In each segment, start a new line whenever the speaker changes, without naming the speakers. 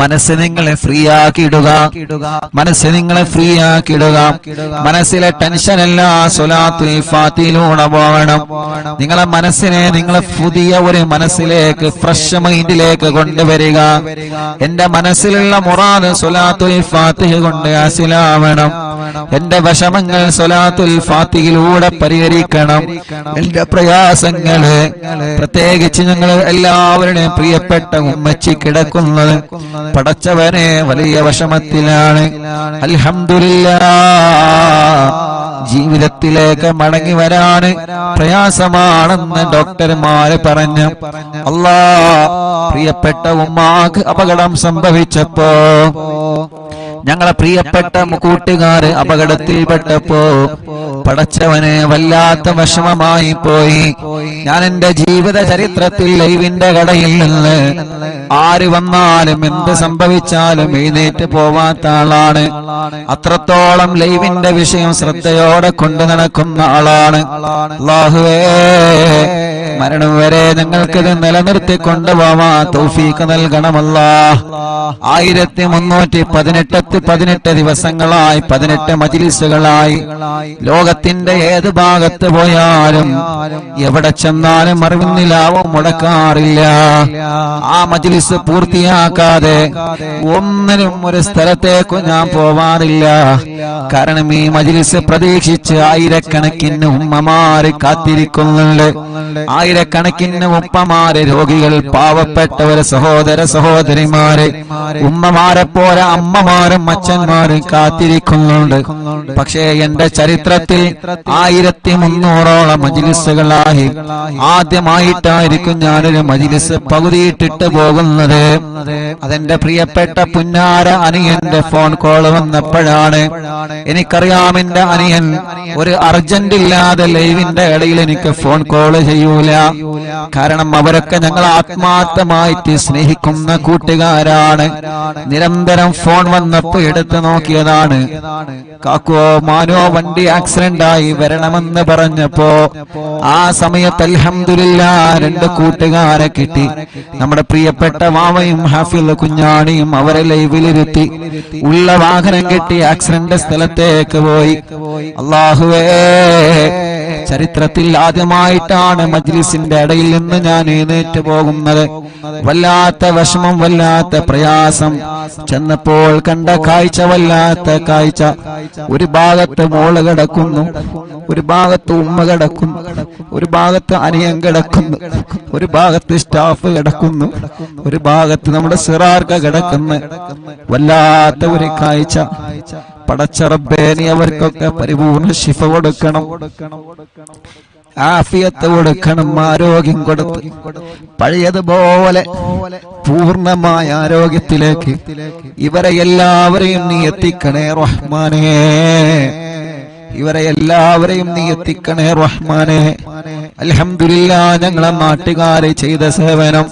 മനസ്സ് നിങ്ങളെ ഫ്രീ ആക്കിയിടുക, മനസ്സ് നിങ്ങളെ ഫ്രീ ആക്കിയിടുക. മനസ്സിലെ ടെൻഷൻ എല്ലാം സ്വലാത്തുൽ ഫാത്തിഹയിലൂടെ പോകണം. നിങ്ങളെ മനസ്സിനെ നിങ്ങളെ പുതിയ ഒരു മനസ്സിലേക്ക്, ഫ്രഷ് മൈൻഡിലേക്ക് കൊണ്ടുവരിക. എന്റെ മനസ്സിലുള്ള മുറാദ് സ്വലാത്തുൽ ഫാത്തിഹ കൊണ്ട് ഹാസിലാവണം. എന്റെ വിഷമങ്ങൾ സ്വലാത്തുൽ ഫാത്തിഹയിലൂടെ പരിഹരിക്കണം. എന്റെ പ്രയാസങ്ങള്, പ്രത്യേകിച്ച് ഞങ്ങൾ എല്ലാവരുടെയും പ്രിയപ്പെട്ട ഉമ്മച്ചി കിടക്കുന്നത് പടച്ചവനെ വലിയ വിഷമത്തിലാണ്. അൽഹംദുലില്ലാഹ് ജീവിതത്തിലേക്ക് മടങ്ങി വരാന് പ്രയാസമാണെന്ന് ഡോക്ടർമാര് പറഞ്ഞു. അല്ലാഹ് പ്രിയപ്പെട്ട ഉമ്മാക്ക് അപകടം സംഭവിച്ചപ്പോ, ഞങ്ങളെ പ്രിയപ്പെട്ട കൂട്ടുകാര് അപകടത്തിൽപ്പെട്ടപ്പോ പടച്ചവനെ വല്ലാത്ത വിഷമമായി പോയി. ഞാൻ എന്റെ ജീവിത ചരിത്രത്തിൽ ലൈവിന്റെ കടയിൽ നിന്ന് ആര് വന്നാലും എന്ത് സംഭവിച്ചാലും എഴുന്നേറ്റ് പോവാത്ത ആളാണ്. അത്രത്തോളം ലൈവിന്റെ വിഷയം ശ്രദ്ധയോടെ കൊണ്ടു നടക്കുന്ന ആളാണ്. അല്ലാഹുവേ മരണം വരെ ഞങ്ങൾക്കിത് നിലനിർത്തി കൊണ്ടുപോവാ തൗഫീഖ് നൽകണമല്ലാഹ്. 1318 ദിവസങ്ങളായി, 18 മജ്‌ലിസുകളായി ലോകത്തിന്റെ ഏത് ഭാഗത്ത് പോയാലും എവിടെ ചെന്നാലും അറിവിന്നിലാവും മുടക്കാറില്ല. ആ മജ്‌ലിസ് പൂർത്തിയാക്കാതെ ഒന്നിനും ഒരു സ്ഥലത്തേക്ക് ഞാൻ പോവാറില്ല. കാരണം ഈ മജ്‌ലിസ് പ്രതീക്ഷിച്ച് ആയിരക്കണക്കിന് ഉമ്മമാര് കാത്തിരിക്കുന്നുണ്ട്. ആയിരക്കണക്കിന് ഉപ്പമാര്, രോഗികൾ, പാവപ്പെട്ടവര്, സഹോദര സഹോദരിമാര്, ഉമ്മമാരെ പോലെ അമ്മമാരും അച്ഛന്മാരും കാത്തിരിക്കുന്നുണ്ട്. പക്ഷേ എന്റെ ചരിത്രത്തിൽ 1300ഓളം മജ്‌ലിസുകളായി ആദ്യമായിട്ടായിരിക്കും ഞാനൊരു മജ്‌ലിസ് പകുതിയിട്ടിട്ട് പോകുന്നത്. അതെന്റെ പ്രിയപ്പെട്ട പുന്നാര അനിയന്റെ ഫോൺ കോൾ വന്നപ്പോഴാണ്. എനിക്കറിയാം എന്റെ അനിയൻ ഒരു അർജന്റ് ഇല്ലാതെ ലൈവിന്റെ ഇടയിൽ എനിക്ക് ഫോൺ കോൾ ചെയ്യൂല. കാരണം അവരൊക്കെ ഞങ്ങൾ ആത്മാർത്ഥമായിട്ട് സ്നേഹിക്കുന്ന കൂട്ടുകാരാണ്. നിരന്തരം ഫോൺ വന്നപ്പോ എടുത്തു നോക്കിയതാണ്. കാക്കോ മാനോ വണ്ടി ആക്സിഡന്റ് ആയി വരണമെന്ന് പറഞ്ഞപ്പോ ആ സമയത്ത് അൽഹംദുലില്ലാഹ് 2 കൂട്ടുകാരെ കിട്ടി. നമ്മുടെ പ്രിയപ്പെട്ട മാമയും ഹാഫിൽ കുഞ്ഞാണിയും അവരെ ലൈവിലിരുത്തി ഉള്ള വാഹനം കിട്ടി ആക്സിഡന്റ് സ്ഥലത്തേക്ക് പോയി. അല്ലാഹുവേ ചരിത്രത്തിൽ ആദ്യമായിട്ടാണ് മജ്‌ലിസിന്റെ ഇടയിൽ നിന്ന് ഞാൻ എഴുന്നേറ്റ് പോകുന്നത്. വല്ലാത്ത വിഷമം, വല്ലാത്ത പ്രയാസം. ചെന്നപ്പോൾ കണ്ട കാഴ്ച വല്ലാത്ത കാഴ്ച. ഒരു ഭാഗത്ത് മോള് കിടക്കുന്നു, ഒരു ഭാഗത്ത് ഉമ്മ കിടക്കുന്നു, ഒരു ഭാഗത്ത് അനിയൻ കിടക്കുന്നു, ഒരു ഭാഗത്ത് സ്റ്റാഫ് കിടക്കുന്നു, ഒരു ഭാഗത്ത് നമ്മുടെ സിറാർക്ക കിടക്കുന്നു. വല്ലാത്ത ഒരു കാഴ്ച. പടച്ച റബ്ബേ നീ അവർക്കൊക്കെ പരിപൂർണ്ണ ശിഫ കൊടുക്കണം, ആഫിയത്ത് കൊടുക്കണം, ആരോഗ്യം കൊടുത്ത് പഴയതുപോലെ പൂർണ്ണമായ ആരോഗ്യത്തിലേക്ക് ഇവരെ എല്ലാവരെയും നീ എത്തിക്കണേ റഹ്മാനേ. ഇവരെ എല്ലാവരെയും നീ എത്തിക്കണേ റഹ്മാനേ. അൽഹംദുലില്ലാഹ് ഞങ്ങളെ നാട്ടുകാരെ ചെയ്ത സേവനം,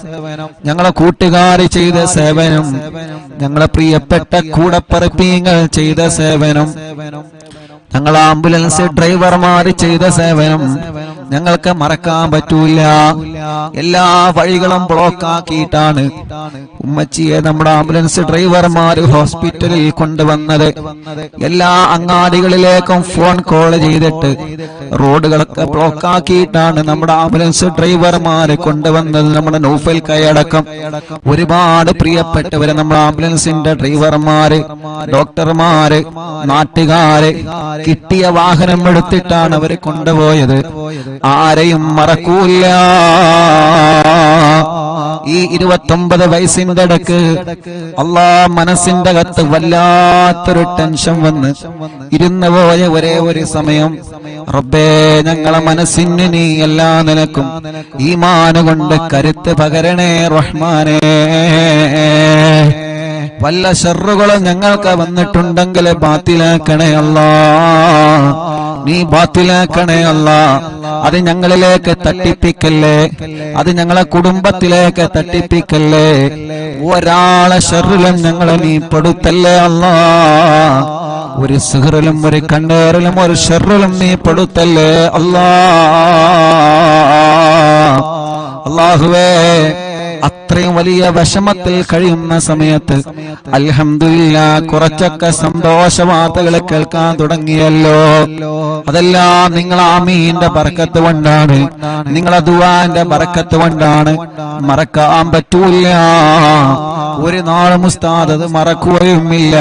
ഞങ്ങളെ കൂട്ടുകാരെ ചെയ്ത സേവനം, ഞങ്ങളെ പ്രിയപ്പെട്ട കൂടപ്പറപ്പീങ്ങൾ ചെയ്ത സേവനം, ഞങ്ങൾ ആംബുലൻസ് ഡ്രൈവർമാർ ചെയ്ത സേവനം ഞങ്ങൾക്ക് മറക്കാൻ പറ്റൂല. എല്ലാ വഴികളും ബ്ലോക്ക് ആക്കിയിട്ടാണ് ഉമ്മച്ചിയെ നമ്മുടെ ആംബുലൻസ് ഡ്രൈവർമാർ ഹോസ്പിറ്റലിൽ കൊണ്ടുവന്നത്. എല്ലാ അങ്ങാടികളിലേക്കും ഫോൺ കോൾ ചെയ്തിട്ട് റോഡുകളൊക്കെ ബ്ലോക്ക് ആക്കിയിട്ടാണ് നമ്മുടെ ആംബുലൻസ് ഡ്രൈവർമാരെ കൊണ്ടുവന്നത്. നമ്മുടെ നൗഫൽ കൈയടക്കം ഒരുപാട് പ്രിയപ്പെട്ടവരെ നമ്മുടെ ആംബുലൻസിന്റെ ഡ്രൈവർമാര്, ഡോക്ടർമാര്, നാട്ടുകാര് കിട്ടിയ വാഹനം എടുത്തിട്ടാണ് അവരെ കൊണ്ടുപോയത്. ആരെയും മറക്കൂല. ഈ 29 വയസ്സിന്റെ ഇടക്ക് മനസ്സിന്റെ അകത്ത് വല്ലാത്തൊരു ടെൻഷൻ വന്ന് ഇരുന്നു പോയ ഒരേ ഒരു സമയം, റബ്ബേ ഞങ്ങളെ മനസ്സിന് നീ എല്ലാ നിലക്കും ഈമാൻ കൊണ്ട് കരുത്ത് പകരണേ റഹ്മാനേ. വല്ല ശർറുകളും ഞങ്ങൾക്ക് വന്നിട്ടുണ്ടെങ്കിൽ ബാത്തിലാക്കണേ അല്ലാഹ്, നീ ബാത്തിലാക്കണേ അല്ലാഹ്. അത് ഞങ്ങളിലേക്ക് തട്ടിപ്പിക്കല്ലേ, അത് ഞങ്ങളെ കുടുംബത്തിലേക്ക് തട്ടിപ്പിക്കല്ലേ. ഒരാളെ ശർറിലും ഞങ്ങളെ നീ പെടുത്തല്ലേ അല്ലാഹ്. ഒരു സിഹറിലും ഒരു കണ്ണേറിലും ഒരു ശർറിലും നീ പെടുത്തല്ലേ അല്ലാഹ്. അല്ലാഹുവേ ഇത്രയും വലിയ വിഷമത്തിൽ കഴിയുന്ന സമയത്ത് അൽഹംദുലില്ലാ കുറച്ചൊക്കെ സന്തോഷ വാർത്തകൾ കേൾക്കാൻ തുടങ്ങിയല്ലോ. അതെല്ലാം നിങ്ങൾ ആമീന്റെ ബർക്കത്ത് കൊണ്ടാണ്, നിങ്ങളെ ദുആന്റെ ബർക്കത്ത് കൊണ്ടാണ്. മറക്കാൻ പറ്റൂല, ഒരു നാളും ഉസ്താദ് അത് മറക്കുകയുമില്ല,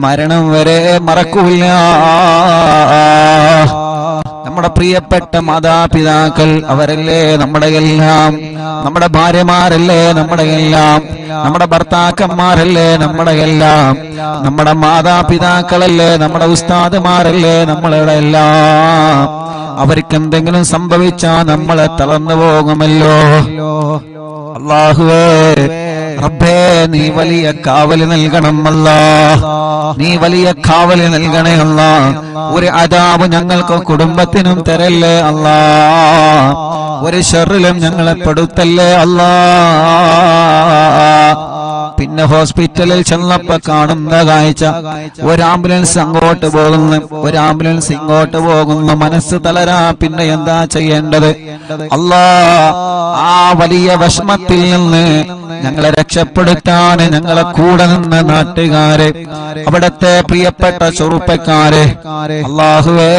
മരണം വരെ മറക്കൂല. നമ്മുടെ പ്രിയപ്പെട്ട മാതാപിതാക്കൾ അവരല്ലേ നമ്മുടെ എല്ലാം, നമ്മുടെ ഭാര്യമാരല്ലേ നമ്മുടെ എല്ലാം, നമ്മുടെ ഭർത്താക്കന്മാരല്ലേ നമ്മുടെ എല്ലാം, നമ്മുടെ മാതാപിതാക്കളല്ലേ നമ്മുടെ ഉസ്താദുമാരല്ലേ നമ്മളുടെ എല്ലാം. അവർക്ക് എന്തെങ്കിലും സംഭവിച്ചാൽ നമ്മളെ തളർന്നു പോകുമല്ലോ. അല്ലാഹുവേ റബ്ബേ നീ വലിയ കാവല് നൽകണം അല്ലാ, നീ വലിയ കാവല് നൽകണേ അല്ലാ. ഒരു അദാബ് ഞങ്ങൾക്ക് കുടുംബത്തിനും തരല്ലേ അല്ലാ, ഒരു ശർറിലും ഞങ്ങളെ പെടുത്തല്ലേ അല്ലാ. പിന്നെ ഹോസ്പിറ്റലിൽ ചെന്നപ്പോ കാണുന്ന കാഴ്ച, ഒരു ആംബുലൻസ് അങ്ങോട്ട് പോകുന്നു, ഒരു ആംബുലൻസ് ഇങ്ങോട്ട് പോകുന്നു. മനസ്സ് തളരാ, പിന്നെ എന്താ ചെയ്യേണ്ടത് അല്ലാ? ആ വലിയ വിഷമത്തിൽ നിന്ന് ഞങ്ങളെ രക്ഷപ്പെടുത്താൻ ഞങ്ങളെ കൂടെ നിന്ന നാട്ടുകാരെ, അവിടത്തെ പ്രിയപ്പെട്ട ചെറുപ്പക്കാരെ, അല്ലാഹുവേ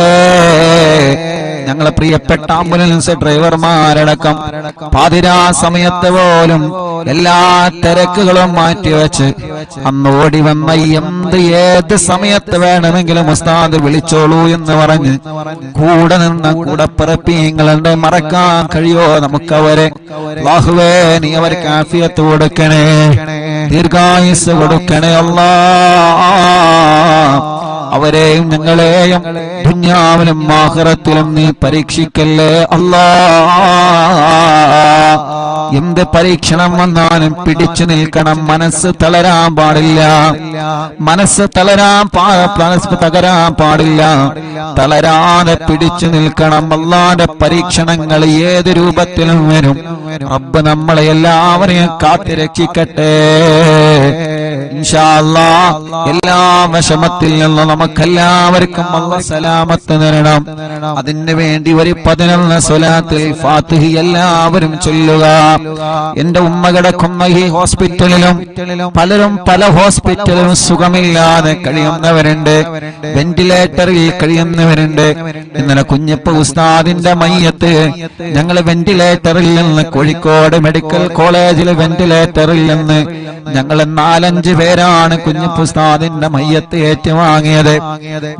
ഞങ്ങളെ പ്രിയപ്പെട്ട ആംബുലൻസ് ഡ്രൈവർമാരടക്കം പാതിരാ സമയത്ത് പോലും എല്ലാ തിരക്കുകളും മാറ്റിവെച്ച് അന്ന് ഓടി വന്ന ഏത് സമയത്ത് വേണമെങ്കിലും ഉസ്താദ് വിളിച്ചോളൂ എന്ന് പറഞ്ഞ് കൂടെ നിന്ന കൂടപ്പിറപ്പിങ്ങളുടെ മറക്കാൻ കഴിയോ നമുക്കവരെ? അല്ലാഹുവേ നീ അവർക്ക് ആഫിയത്ത് കൊടുക്കണേ, ദീർഘായുസ് കൊടുക്കണേ അല്ലാ. അവരെയും ഞങ്ങളെയും ദുനിയാവിലും ആഖിറത്തിലും നീ പരീക്ഷിക്കല്ലേ അല്ലാ. എന്ത് പരീക്ഷണം വന്നാലും പിടിച്ചു നിൽക്കണം, മനസ്സ് തളരാൻ പാടില്ല, മനസ്സ് തകരാൻ പാടില്ല, തളരാതെ പിടിച്ചു നിൽക്കണം. അല്ലാഹുവിന്റെ പരീക്ഷണങ്ങൾ ഏത് രൂപത്തിലും വരും. റബ്ബ് നമ്മളെ എല്ലാവരെയും കാത്തുരക്ഷിക്കട്ടെ ഇൻഷാ അല്ലാഹ്. എല്ലാ വിഷമത്തിൽ നിന്നും നമുക്കെല്ലാവർക്കും അല്ലാഹ് സലാമത്ത് തരണം. അതിനു വേണ്ടി ഒരു 11 സ്വലാത്തുൽ ഫാത്തിഹ എല്ലാവരും ചൊല്ലുക. എന്റെ ഉമ്മ കിടക്കുന്ന ഈ ഹോസ്പിറ്റലിലും പലരും പല ഹോസ്പിറ്റലിലും സുഖമില്ലാതെ കഴിയുന്നവരുണ്ട്, വെന്റിലേറ്ററിൽ കഴിയുന്നവരുണ്ട്. ഇന്നലെ കുഞ്ഞപ്പ ഉസ്താദിന്റെ മയ്യത്ത് ഞങ്ങൾ വെന്റിലേറ്ററിൽ നിന്ന്, കോഴിക്കോട് മെഡിക്കൽ കോളേജിലെ വെന്റിലേറ്ററിൽ നിന്ന് ഞങ്ങൾ 4-5 പേരാണ് കുഞ്ഞപ്പ ഉസ്താദിന്റെ മയ്യത്ത് ഏറ്റുവാങ്ങിയത്.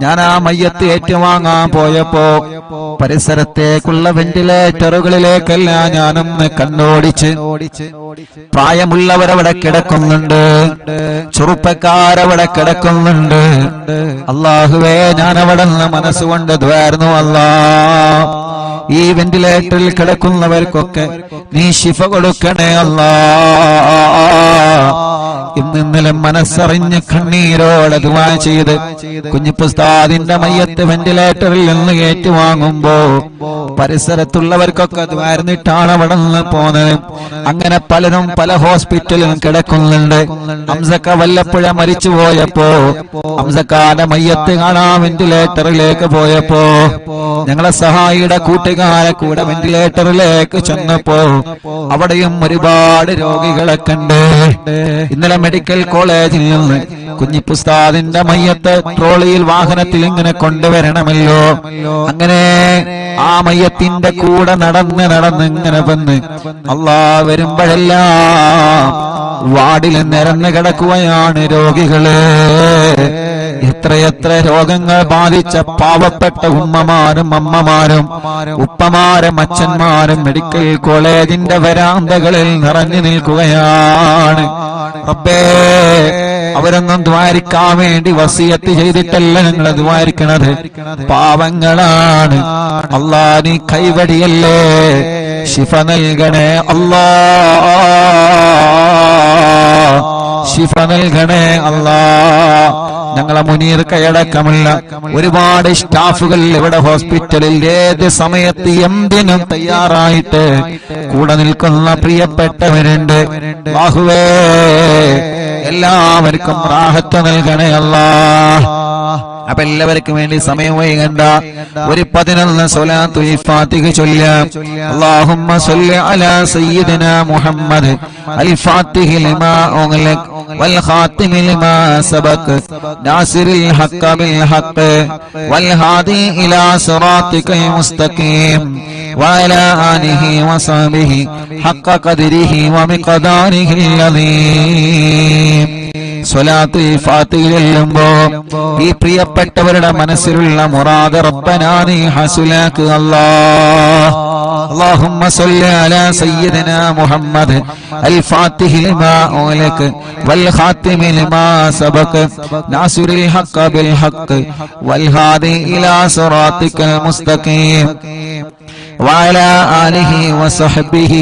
ഞാൻ ആ മയ്യത്ത് ഏറ്റുവാങ്ങാൻ പോയപ്പോ പരിസരത്തേക്കുള്ള വെന്റിലേറ്ററുകളിലേക്കെല്ലാം ഞാനൊന്ന് കണ്ണോടിച്ച്, പ്രായമുള്ളവരവിടെ കിടക്കുന്നുണ്ട്, ചെറുപ്പക്കാരവിടെ കിടക്കുന്നുണ്ട്. അല്ലാഹുവേ ഞാൻ അവിടെ നിന്ന് മനസ്സുകൊണ്ട് ദ്വാരുന്നു അല്ലാ, ഈ വെന്റിലേറ്ററിൽ കിടക്കുന്നവർക്കൊക്കെ നീ ശിഫ കൊടുക്കണേ അല്ലാ. ഇന്നലെ മനസ്സറിഞ്ഞ് കണ്ണീരോടെ ദുആ ചെയ്ത് കുഞ്ഞിപ്പുസ്താദിന്റെ മയ്യത്ത് വെന്റിലേറ്ററിൽ നിന്ന് ഏറ്റുവാങ്ങുമ്പോ പരിസരത്തുള്ളവർക്കൊക്കെ ദ്വാരന്നിട്ടാണ് അവിടെ നിന്ന് പോന്നത്. അങ്ങനെ പലരും പല ഹോസ്പിറ്റലിലും കിടക്കുന്നുണ്ട്. ഹംസക്ക വല്ലപ്പുഴ മരിച്ചു പോയപ്പോ ഹംസക്കാന്റെ മയ്യത്ത് കാണാൻ വെന്റിലേറ്ററിലേക്ക് പോയപ്പോ ഞങ്ങളെ സഹായിയുടെ കൂട്ടുകാരെ കൂടെ വെന്റിലേറ്ററിലേക്ക് ചെന്നപ്പോ അവിടെയും ഒരുപാട് രോഗികളെ കണ്ട്. ഇന്നലെ മെഡിക്കൽ കോളേജിൽ നിന്ന് കുഞ്ഞിപ്പുസ്താദിന്റെ മയ്യത്ത് ട്രോളിയിൽ വാഹനത്തിൽ ഇങ്ങനെ കൊണ്ടുവരണമല്ലോ. അങ്ങനെ ആ മയ്യത്തിന്റെ കൂടെ നടന്ന് ഇങ്ങനെ വന്ന് അല്ലാ വരുമ്പോഴെല്ലാം വാർഡിൽ നിരന്ന് കിടക്കുകയാണ് രോഗികള്. എത്രയെത്ര രോഗങ്ങൾ ബാധിച്ച പാവപ്പെട്ട ഉമ്മമാരും അമ്മമാരും ഉപ്പമാരും അച്ഛന്മാരും മെഡിക്കൽ കോളേജിന്റെ വരാന്തകളിൽ നിറഞ്ഞു നിൽക്കുകയാണ്. റബ്ബേ അവരൊന്നും ദ്വാരിക്കാൻ വേണ്ടി വസിയത്ത് ചെയ്തിട്ടല്ല ഞങ്ങൾ ദ്വാരിക്കണത്, പാവങ്ങളാണ്. അല്ലാ നീ കൈവടിയല്ലേ, ശിഫ നൽകണേ അല്ലാ, ശിഫ നൽകണേ അല്ലാ. ഞങ്ങളെ മുനീർ കൈയടക്കമുള്ള ഒരുപാട് സ്റ്റാഫുകൾ ഇവിടെ ഹോസ്പിറ്റലിൽ ഏത് സമയത്ത് എന്തിനും തയ്യാറായിട്ട് കൂടെ നിൽക്കുന്ന പ്രിയപ്പെട്ടവരുണ്ട്. അല്ലാഹുവേ എല്ലാവർക്കും റാഹത്ത് നൽകണേ അല്ലാഹ്. അപ്പൊ എല്ലാവർക്കും വേണ്ടി സമയം വൈകണ്ട, ഒരു 11 സ്വലാത്തുൽ ഫാത്തിഹ ചൊല്ലാം. അല്ലാഹുമ്മ സ്വല്ലി അലാ സയ്യിദിനാ മുഹമ്മദ് അൽ ഫാത്തിഹി ലിമാ ഉഗ്ലഖ് വൽ ഖാതിമി ലിമാ സബഖ് നാസിറിൽ ഹഖ് ബിൽ ഹഖ് വൽ ഹാദി ഇലാ സിറാത്തിക്കൽ മുസ്തഖീം വഅലാ ആലിഹി വസഹ്ബിഹി ഹഖ് ഖദ്രിഹി വമിഖ്ദാരിഹിൽ അദീം. സ്വലാത്തുൽ ഫാത്തിഹ ചൊല്ലുമ്പോ ഈ പ്രിയപ്പെട്ടവരുടെ മനസ്സിലുള്ള മുറാദ് റബ്ബനാ നീ ഹസുലാക്ക് അല്ലാഹ്. اللهم صل على سيدنا محمد الفاتح لما أغلق والخاتم لما سبق ناصر الحق بالحق والهادي إلى صراطك المستقيم وعلى آله وصحبه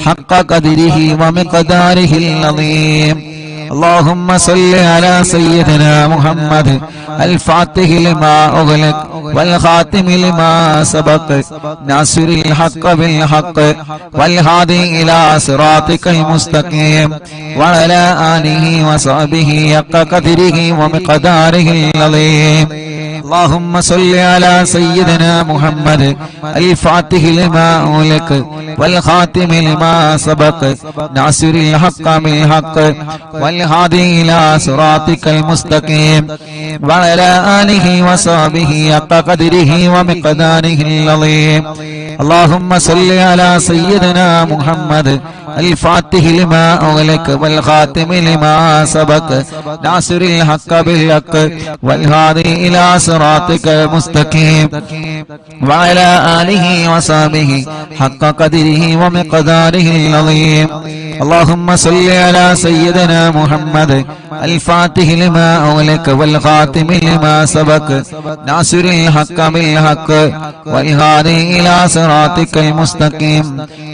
حق قدره ومقداره العظيم. اللهم صل على سيدنا محمد الفاتح لما أغلق والخاتم لما سبق ناصر الحق بالحق والهادي إلى صراطك المستقيم وعلى آله وصحبه حق قدره ومقداره العظيم. اللهم صل على سيدنا محمد الفاتح لما أغلق والخاتم لما سبق ناصر الحق بالحق والهادي إلى صراطك المستقيم وعلى آله وصحبه حق قدره ومقداره العظيم. اللهم صل على سيدنا محمد الفاتح لما أغلق والخاتم لما سبق ناصر الحق بالحق والهادي إلى صراطك المستقيم وعلى آله وصحبه حق قدره ومقداره العظيم. اللهم صل على سيدنا محمد الفاتح لما أغلق والخاتم لما سبق ناصر الحق بالحق والهادي إلى صراطك المستقيم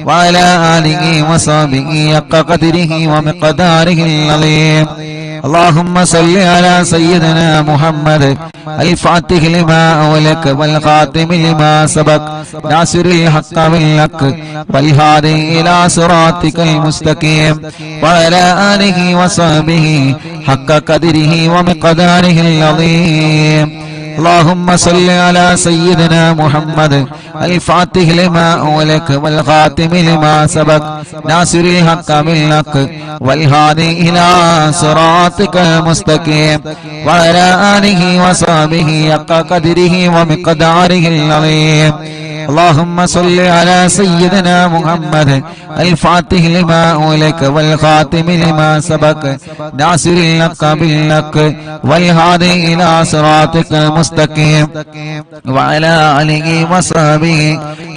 وعلى آله وصحبه حق قدره ومقداره العظيم. اللهم صل على سيدنا محمد الفاتح لما أغلق والخاتم لما سبق ناصر الحق بالحق والهادي إلى صراطك المستقيم وعلى آله وصحبه حق قدره ومقداره العظيم. اللهم صل على سيدنا محمد الفاتح لما أغلق والخاتم لما سبق ناصر الحق بالحق والهادي إلى صراطك المستقيم وعلى آله وصحبه حق قدره ومقداره العظيم. اللهم صل على سيدنا محمد الفاتح لما أغلق والخاتم لما سبق ناصر الحق بالحق والهادي إلى صراطك المستقيم وعلى آله وصحبه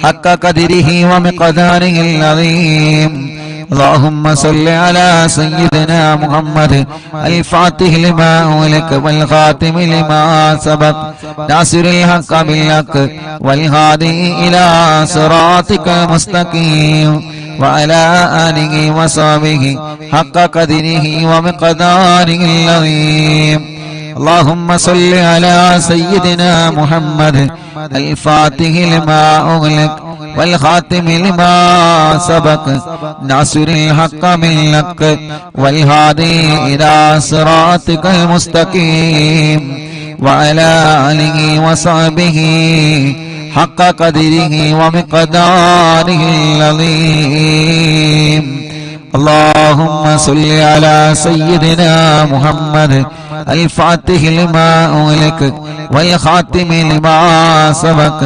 حق قدره ومقداره العظيم. اللهم صل على سيدنا محمد الفاتح لما أغلق والخاتم لما سبق ناصر الحق بالحق والهادي إلى صراطك المستقيم وعلى آله وصحبه حق قدره ومقداره العظيم. اللهم صل على سيدنا محمد الفاتح لما أغلق والخاتم لما سبق ناصر الحق بالحق والهادي إلى صراطك المستقيم وعلى آله وصحبه حق قدره ومقداره العظيم. اللهم صل على سيدنا محمد الفاتح لما أغلق والخاتم لما سبق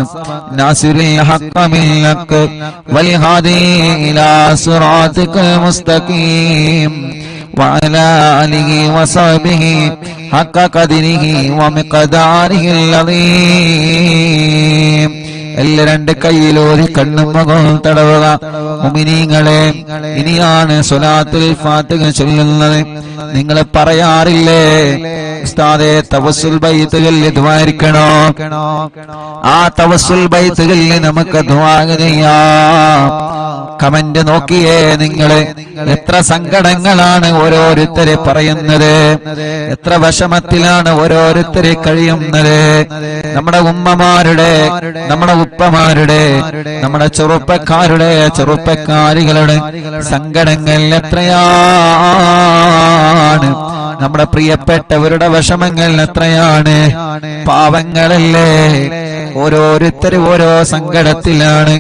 ناصر الحق بالحق والهادي إلى صراطك المستقيم وعلى آله وصحبه حق قدره ومقداره العظيم. എല്ലാ രണ്ട് കൈയിലോരി കണ്ണും മുഖവും തടവുക. മുഅ്മിനീങ്ങളെ, ഇനിയാണ് സ്വലാത്തുൽ ഫാത്തിഹ ചൊല്ലുന്നത്. നിങ്ങൾ പറയാറില്ലേ ഉസ്താദേ തവസ്സുൽ ബൈത്തുകളിൽ ദുആയിരിക്കണോ? ആ തവസ്സുൽ ബൈത്തുകളിൽ നമുക്ക് ദുആ ചെയ്യാം. കമന്റ് നോക്കിയേ നിങ്ങള്, എത്ര സങ്കടങ്ങളാണ് ഓരോരുത്തരെ പറയുന്നത്, എത്ര വിഷമത്തിലാണ് ഓരോരുത്തരെ കഴിയുന്നത്. നമ്മുടെ ഉമ്മമാരുടെ, നമ്മുടെ ഉപ്പമാരുടെ, നമ്മുടെ ചെറുപ്പക്കാരുടെ, ചെറുപ്പക്കാരികളുടെ സങ്കടങ്ങൾ എത്രയാണ്. നമ്മുടെ പ്രിയപ്പെട്ടവരുടെ വിഷമങ്ങൾ എത്രയാണ്. പാവങ്ങളല്ലേ, ഓരോരുത്തരും ഓരോ സങ്കടത്തിലാണ്.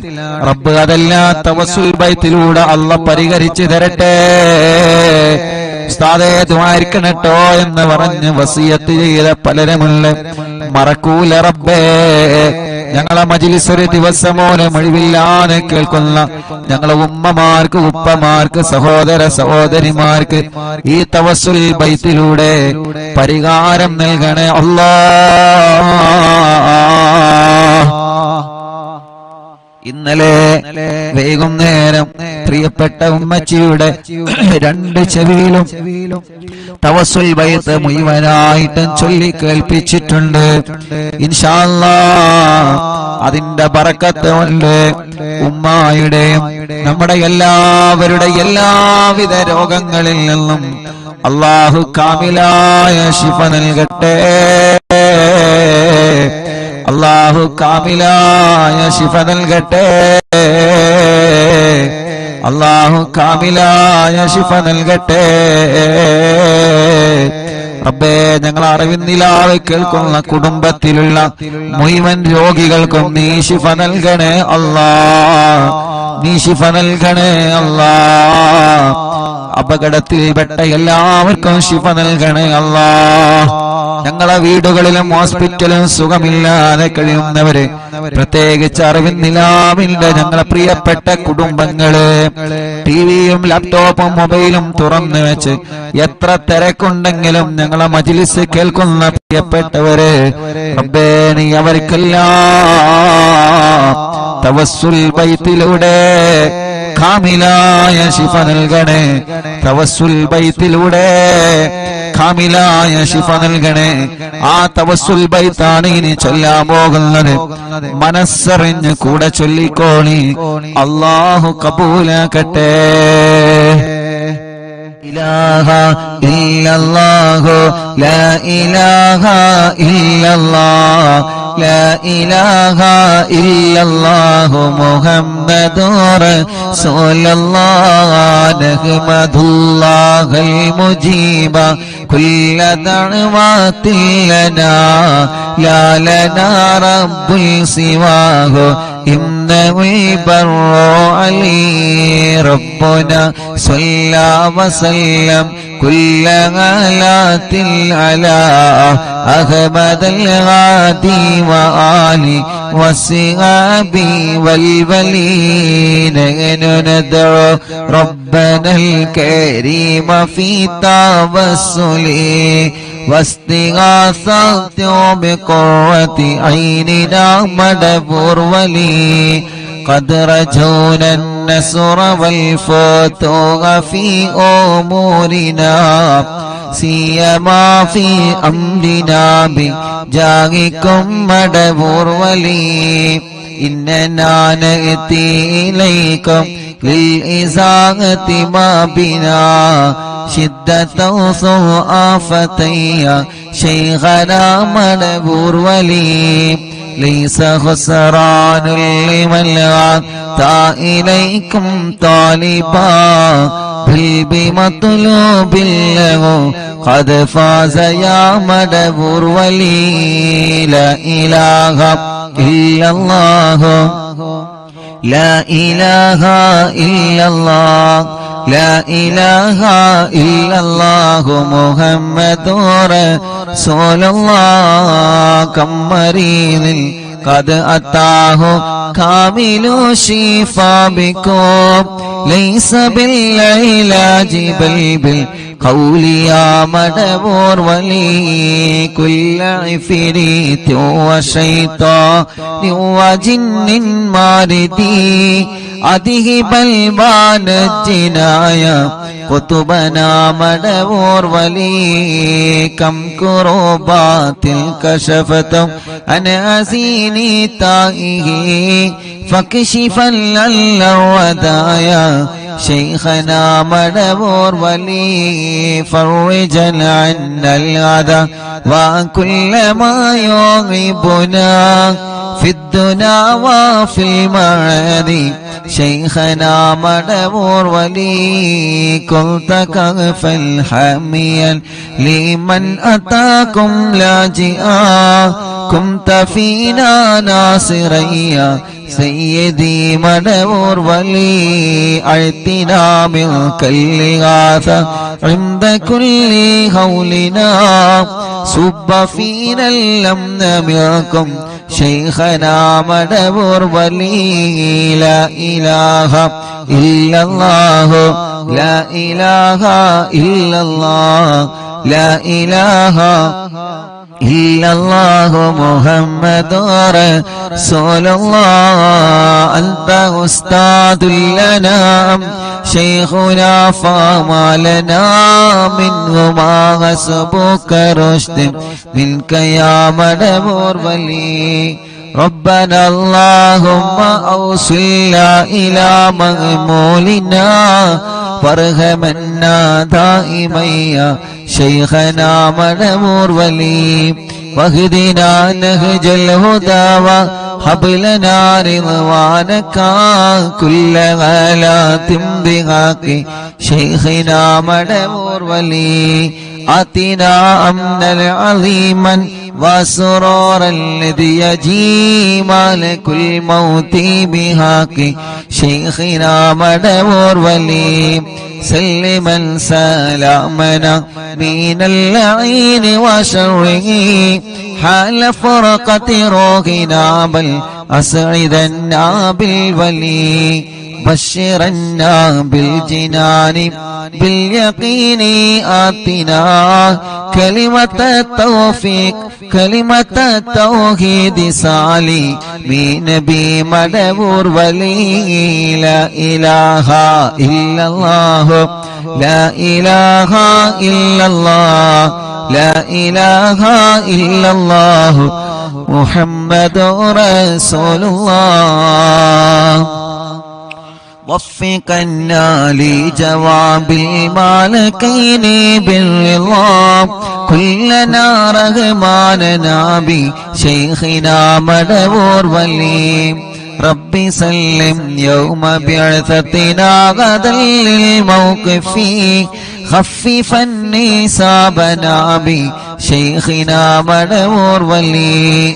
റബ്ബ് അതെല്ലാം തവസ്സുൽ ബൈത്തിലൂടെ അല്ലാഹ് പരിഹരിച്ചു തരട്ടെ. ഉസ്താദേ ദുആയിരിക്കണട്ടോ എന്ന് പറഞ്ഞ് വസിയത്ത് ചെയ്ത പലരുമുള്ള മറക്കൂല റബ്ബേ. ഞങ്ങളെ മജ്ലിസ് ഒരു ദിവസമോനെ ഒഴിവില്ലാതെ കേൾക്കുന്ന ഞങ്ങളെ ഉമ്മമാർക്ക്, ഉപ്പമാർക്ക്, സഹോദര സഹോദരിമാർക്ക് ഈ തവസ്സുൽ ബൈത്തിലൂടെ പരിഹാരം നൽകണേ അല്ലാഹ്. ഇന്നലെ വൈകുന്നേരം പ്രിയപ്പെട്ട ഉമ്മച്ചിയുടെ രണ്ട് ചെവിയിലും തവസ്സുൽ ബൈത്ത് മുഴുവനായിട്ടും ചൊല്ലി കേൾപ്പിച്ചിട്ടുണ്ട്. ഇൻഷാ അല്ലാഹ് അതിന്റെ ബറക്കത്ത് കൊണ്ട് ഉമ്മായുടെയും നമ്മുടെ എല്ലാവരുടെ എല്ലാവിധ രോഗങ്ങളിൽ നിന്നും അല്ലാഹു കാമിലായ ശിഫ നൽകട്ടെ. അല്ലാഹു കാമിലായ ശിഫ നൽകട്ടെ. അല്ലാഹു കാമിലായ ശിഫ നൽകട്ടെ. റബ്ബേ, ഞങ്ങൾ അറിവിന്നിലാവ് കേൾക്കുന്ന കുടുംബത്തിലുള്ള മുഴുവൻ രോഗികൾക്കും നീ ശിഫ നൽകണേ അല്ലാഹ്. നീ ശിഫ നൽകണേ അല്ലാഹ്. അപകടത്തിൽപ്പെട്ട എല്ലാവർക്കും ശിഫ നൽകണേ അല്ലാഹ്. ഞങ്ങളെ വീടുകളിലും ഹോസ്പിറ്റലും സുഖമില്ലാതെ കഴിയുന്നവര്, പ്രത്യേകിച്ച് അറിവിന്നിലാവിന്റെ ഞങ്ങളെ പ്രിയപ്പെട്ട കുടുംബങ്ങള് ടിവിയും ലാപ്ടോപ്പും മൊബൈലും തുറന്നു വെച്ച് എത്ര തിരക്കുണ്ടെങ്കിലും ഞങ്ങളെ മജ്ലിസ് കേൾക്കുന്ന പ്രിയപ്പെട്ടവര്, റബ്ബേ നീ അവർക്കെല്ലാം തവസ്സുൽ ബൈത്തിലൂടെ കാമിലായ ശിഫ നൽകണേ. തവസ്സുൽ ബൈത്തിലൂടെ കാമിലായ ശിഫ നൽകണേ. ആ തവസ്സുൽ ബൈത്താണ് ഇനി ചൊല്ലാൻ പോകുന്നത്. മനസ്സറിഞ്ഞ് കൂടെ ചൊല്ലിക്കോളി. അല്ലാഹു കബൂലാക്കട്ടെ. ഇലാഹ ഇല്ലല്ലാഹു ലാ ഇലാഹ ഇല്ലല്ലാഹ് ലാ ഇലാഹ ഇല്ലല്ലാഹു മുഹമ്മദുർ റസൂലുള്ളാഹ് നഹ്മദുല്ലാഹൽ മുജീബ കുല്ല ദഅവാതിൽ ലനാ ലാ ലനാ റബ്ബുൽ സിവാഹു إنه البر علي ربنا صلى وسلم كل غلات على أحمد الغادي وآله والصحابي والولين ندعو ربنا الكريم في توسله واستغاثة بقرة عيننا مدبر ولي قد رجونا النصر والفتوح في أمورنا سيما في أمرنا بجاهكم مدبر ولي إننا نأتي إليكم للإزاغة ما بنا شدة سوء فتيا شيخنا مدبور ولي ليس خسران لمن أتى إليكم طالبا بل بمطلوب له قد فاز يا مدبور ولي لا إله إلا الله لا إله إلا الله لا إله إلا الله محمد رسول الله كم مريض قد أتاه كامل الشفاء بكم ليس بالعلاج بل بالقول يا مدبور ولي كل عفريت وشيطان وجن ماردي أذهب البان الجنايا قطبنا مدبور ولي كم كروبات كشفتم عن أزيني تائه فكشفا للودايا شيخنا مدبور ولي فرجا عنا الأذى وكل ما يغيبنا في الدنا وفي المعاد شيخنا مدبور ولي كنت كغفا حاميا لمن أتاكم لاجئا كنت فينا ناصريا سيدي مدبور ولي أعطنا منك الإغاثة عند كل هولنا صب فينا الأمن منكم شيخنا مدبور ولي لا إله إلا الله لا إله إلا الله لا إله إلا الله محمد رسول الله أنت أستاذ لنا شيخنا فما لنا منه ما حسبك رشد منك يا مدبور ولي ربنا اللهم أوصلنا إلى مغمولنا وارحمنا دائما يا شيخنا مدبور ولي واهدنا نهج الهدى وهب لنا رضوانك كل غلات بحق شيخنا مدبور ولي آتنا أمنا عظيما وسرورا الذي يجي مالك الموت بحق شيخنا مدبور ولي سلما سلامنا من اللعين وشره حال فرقة روحنا بل أسعدنا بالولي بشرنا بالجنان باليقين آتنا كلمة التوفيق كلمة التوحيد صالي من نبي مدبور ولي لا إله إلا الله لا إله إلا الله لا إله إلا الله محمد رسول الله وفقنا لجواب المالكين بالرضا كلنا رغماننا بشيخنا مدبور ولي ربي سلم يوم بعثتنا غدا للموقف خففا نسابنا بشيخنا مدبور ولي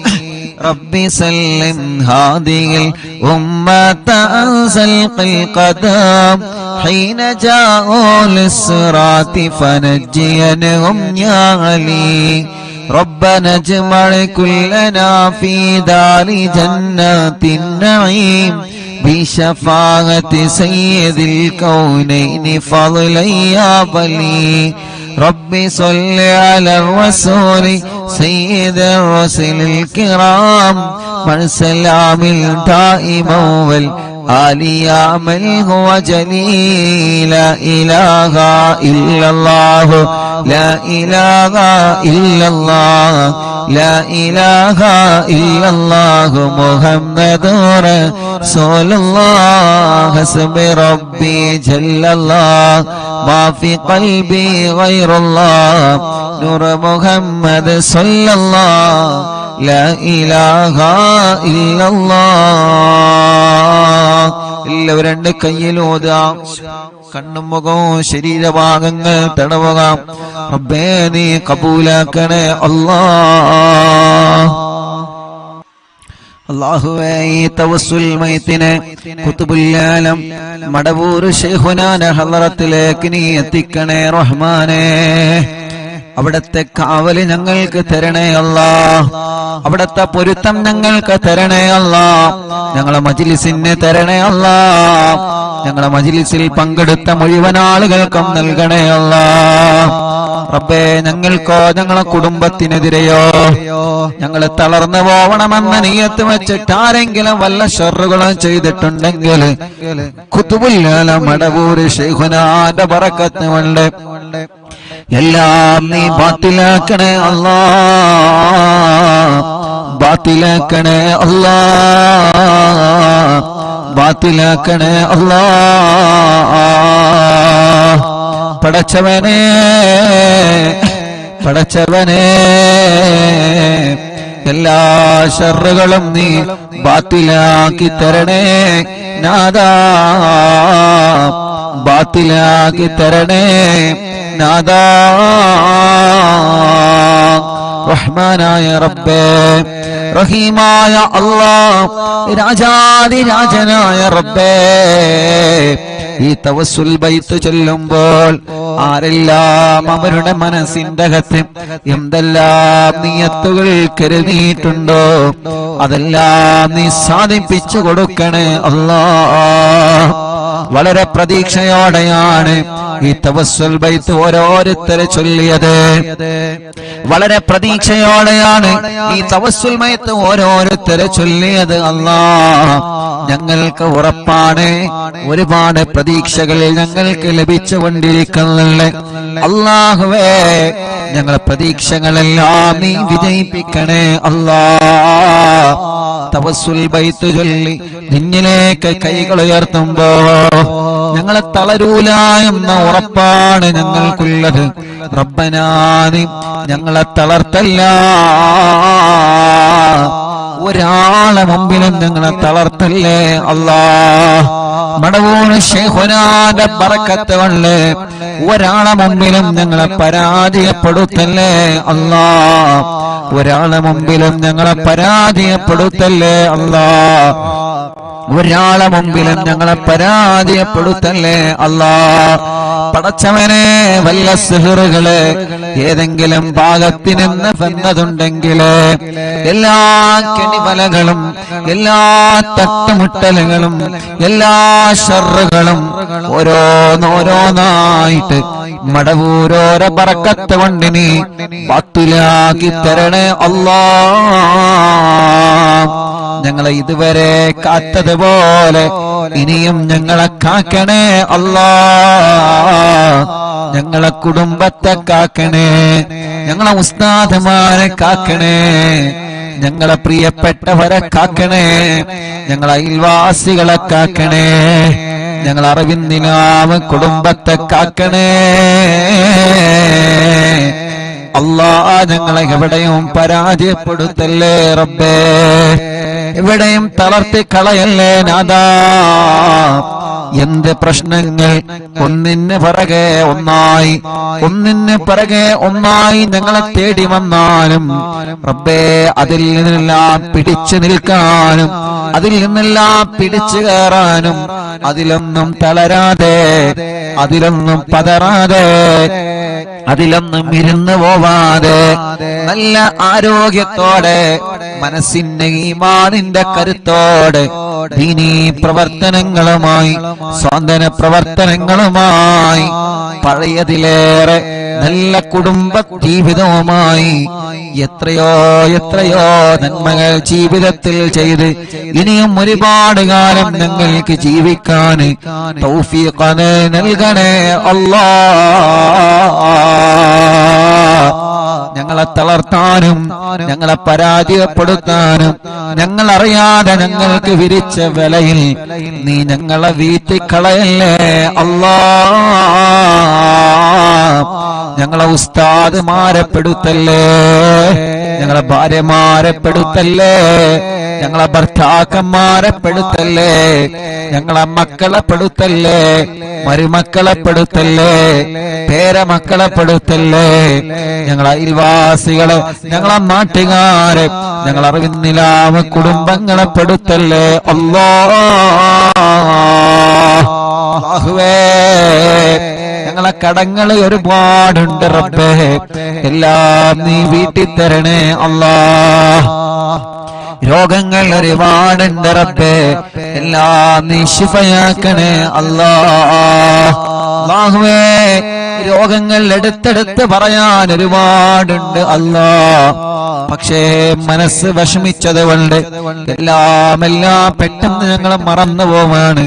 ربي سلم هذه الأمة أنزل القدم حين جاءوا للصراط فنجينهم يا علي ربنا اجمع كلنا في دار جنات النعيم بشفاعة سيد الكونين فضلا يا بلي ربي صل على الرسول سيد الرسل الكرام من سلام دائما والآل يا من هو جليل لا إله إلا الله لا إله إلا الله لا إله إلا الله محمد رسول الله حسب ربي جل الله ما في قلبي غير الله نور محمد صلى الله لا إله إلا الله എല്ലാവരും രണ്ട് കയ്യിലോതാം കണ്ണും മുഖവും ശരീരഭാഗങ്ങൾ തടവുക റബ്ബേ നീ കബൂലാക്കണേ അല്ലാഹ് അല്ലാഹുവേ ഈ തവസ്സുൽ മൈത്തിനെ ഖുതുബുൽ ആലം മടവൂർ ശൈഖുനാന്റെ ഹളറത്തിലേക്ക് നീ എത്തിക്കണേ റഹ്മാനേ അവിടത്തെ കാവല് ഞങ്ങൾക്ക് തരണേ അല്ലാഹ് അവിടത്തെ പൊരുത്തം ഞങ്ങൾക്ക് തരണേ അല്ലാഹ് ഞങ്ങളെ മജ്ലിസിന് തരണേ അല്ലാഹ് ഞങ്ങളെ മജ്ലിസിൽ പങ്കെടുത്ത മുഴുവൻ ആളുകൾക്കും നൽകണേ അല്ലാഹ് റബ്ബേ ഞങ്ങൾക്കോ ഞങ്ങളെ കുടുംബത്തിനെതിരെയോ ഞങ്ങൾ തളർന്നു പോവണമെന്ന നിയത്ത് വെച്ചിട്ട് ആരെങ്കിലും വല്ല ഷർറുകളും ചെയ്തിട്ടുണ്ടെങ്കിൽ ഖുതുബുൽ ആലം മടവൂർ ശൈഖുനാന്റെ ബറക്കത്ത് കൊണ്ട് എല്ലാം നീ ബാത്തിലാക്കണേ അല്ലാഹ് ബാത്തിലാക്കണേ അല്ലാഹ് ബാത്തിലാക്കണേ അല്ലാഹ് പടച്ചവനേ പടച്ചവനേ എല്ലാ ശർറുകളും നീ ബാത്തിലാക്കി തരണേ നാദാ, ബാത്തിലാക്കി തരണേ നാദാ. റഹ്മാനായ റബ്ബേ, റഹീമായ അല്ലാഹ്, രാജാതിരാജനായ റബ്ബേ, ഈ തവസ്സുൽ ബൈത്ത് ചൊല്ലുമ്പോൾ ആരെല്ലാം അവരുടെ മനസ്സിന്റെ അകത്ത് എന്തെല്ലാം നിയത്തുകൾ കരുതിയിട്ടുണ്ടോ അതെല്ലാം നീ സാധിപ്പിച്ചു കൊടുക്കണേ അല്ലാഹ്. വളരെ പ്രതീക്ഷയോടെയാണ് ഈ തവസ്സുൽ ബൈത്ത് ഓരോരുത്തരെ ചൊല്ലിയത്. വളരെ പ്രതീക്ഷയോടെയാണ് ഈ തവസ്സുൽ ബൈത്ത് ഓരോരുത്തരെ ചൊല്ലിയത്. അല്ലാഹ്, ഞങ്ങൾക്ക് ഉറപ്പാണ് ഒരുപാട് പ്രതീക്ഷകൾ ഞങ്ങൾക്ക് ലഭിച്ചുകൊണ്ടിരിക്കുന്നുണ്ട്. അല്ലാഹുവേ, ഞങ്ങളെ പ്രതീക്ഷകളെല്ലാം നീ വിജയിപ്പിക്കണേ അല്ലാഹ്. തവസ്സുൽ ബൈത്ത് ചൊല്ലി നിന്നിലേക്ക് കൈകൾ ഉയർത്തുമ്പോ ഞങ്ങളെ തളരൂല എന്ന ഉറപ്പാണ് ഞങ്ങൾക്കുള്ളത്. റബ്ബനാ, നീ ഞങ്ങളെ തളർത്തല്ല, ഒരാളെ മുമ്പിലും ഞങ്ങളെ തളർത്തല്ലേ അല്ലാഹ്. മടവൂർ ശൈഖുനാന്റെ ബറക്കത്ത് കൊണ്ട് ഒരാളെ മുമ്പിലും ഞങ്ങളെ പരാജയപ്പെടുത്തല്ലേ അല്ലാഹ്. ഒരാളെ മുമ്പിലും ഞങ്ങളെ പരാജയപ്പെടുത്തല്ലേ അല്ലാഹ്. ഒരാളെ മുമ്പിലും ഞങ്ങളെ പരാജയപ്പെടുത്തല്ലേ അല്ലാഹ്. പടച്ചവനെ, വല്ല സിഹറുകള് ഏതെങ്കിലും ഭാഗത്തിനെന്ന് വന്നതുണ്ടെങ്കിൽ എല്ലാ കെണിവലകളും എല്ലാ തട്ടുമുട്ടലുകളും എല്ലാ ശർറുകളും ഓരോന്നോരോന്നായിട്ട് മടവൂരോര ബറക്കത്ത് കൊണ്ട് നീ ബാത്തിലാക്കി തരണേ അല്ലാഹ്. ഞങ്ങളെ ഇതുവരെ കാത്തതുപോലെ ഇനിയും ഞങ്ങളെ കാക്കണേ അല്ലാഹ്. ഞങ്ങളെ കുടുംബത്തെ കാക്കണേ, ഞങ്ങളെ ഉസ്താദുമാരെ കാക്കണേ, ഞങ്ങളെ പ്രിയപ്പെട്ടവരെ കാക്കണേ, ഞങ്ങളെ അയൽവാസികളെ കാക്കണേ, ഞങ്ങളെ അറിവിന്ദിനാവ് കുടുംബത്തെ കാക്കണേ അല്ലാഹ്. ഞങ്ങളെ എവിടെയും പരാജയപ്പെടുത്തല്ലേ റബ്ബേ, എവിടെയും തളർത്തി കളയല്ലേ നാദാ. എന്ത് പ്രശ്നങ്ങൾ ഒന്നിന് പിറകെ ഒന്നായി ഒന്നിന് പിറകെ ഒന്നായി ഞങ്ങളെ തേടി വന്നാലും റബ്ബേ, അതിൽ നിന്നെല്ലാം പിടിച്ചു നിൽക്കാനും അതിൽ നിന്നെല്ലാം പിടിച്ചു കയറാനും അതിലൊന്നും തളരാതെ അതിലൊന്നും പതറാതെ അതിലൊന്നും ഇരുന്നു പോവാതെ നല്ല ആരോഗ്യത്തോടെ മനസ്സിന്റെ ഈമാനിന്റെ കരുത്തോടെ ദീനീ പ്രവർത്തനങ്ങളുമായി സ്വാന്തന പ്രവർത്തനങ്ങളുമായി പഴയതിലേറെ നല്ല കുടുംബ ജീവിതവുമായി എത്രയോ എത്രയോ നന്മകൾ ജീവിതത്തിൽ ചെയ്ത് ഇനിയും ഒരുപാട് കാലം ഞങ്ങൾക്ക് ജീവിക്കാൻ തൗഫീഖ് നൽകണേ അല്ലാഹ്. ഞങ്ങളെ തളർത്താനും ഞങ്ങളെ പരാജയപ്പെടുത്താനും ഞങ്ങളറിയാതെ ഞങ്ങൾക്ക് വിരിച്ച വിലയിൽ നീ ഞങ്ങളെ വീട്ടിക്കളയല്ലേ അല്ലാഹ്. ഞങ്ങളെ ഉസ്താദുമാരെ പെടുത്തല്ലേ, ഞങ്ങളെ ഭാര്യമാരെ പെടുത്തല്ലേ, ഞങ്ങളെ ഭർത്താക്കന്മാരെ പെടുത്തല്ലേ, ഞങ്ങളെ മക്കളെ പെടുത്തല്ലേ, മരുമക്കളെ പെടുത്തല്ലേ, പേരമക്കളെ പെടുത്തല്ലേ, ഞങ്ങളെ അയൽവാസികളെ, ഞങ്ങളെ നാട്ടുകാരെ, ഞങ്ങളെ അറിവിന്നിലാവ് കുടുംബങ്ങളെ പെടുത്തല്ലേ അല്ലാഹുവേ. ഞങ്ങളെ കടങ്ങൾ ഒരുപാടുണ്ട് റബ്ബേ, എല്ലാം നീ വീട്ടി തരണേ അല്ലാഹ്. രോഗങ്ങൾ ഒരുപാടുണ്ട് റബ്ബേ, എല്ലാം നീ ശിഫയാക്കണേ അല്ലാഹുവേ. രോഗങ്ങൾ എടുത്തെടുത്ത് പറയാൻ ഒരുപാടുണ്ട് അല്ലാഹ്, പക്ഷേ മനസ്സ് വിഷമിച്ചത് കൊണ്ട് എല്ലാം പെട്ടെന്ന് ഞങ്ങൾ മറന്നു പോവാണ്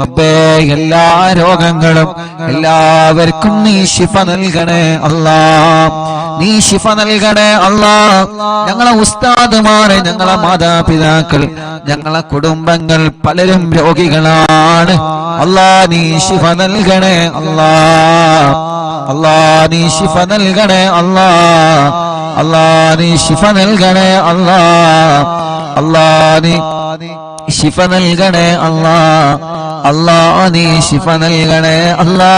റബ്ബേ. എല്ലാ രോഗങ്ങളും എല്ലാവർക്കും നീ ശിഫ നൽകണേ അല്ലാഹ്, നീ ശിഫ നൽകണേ അല്ലാഹ്. ഞങ്ങളെ ഉസ്താദുമാരെ, ഞങ്ങളെ മാതാപിതാക്കൾ, ഞങ്ങളെ കുടുംബങ്ങൾ പലരും രോഗികളാണ് അല്ലാഹ്. നീ ശിഫ നൽകണേ അല്ലാഹ്, അല്ലാഹ് നീ ശിഫ നൽകണേ അല്ലാഹ്. അല്ലാ നീ ശിഫ നൽകണേ അല്ലാ. അല്ലാ നീ ശിഫ നൽകണേ അല്ലാ. അല്ലാ നീ ശിഫ നൽകണേ അല്ലാ.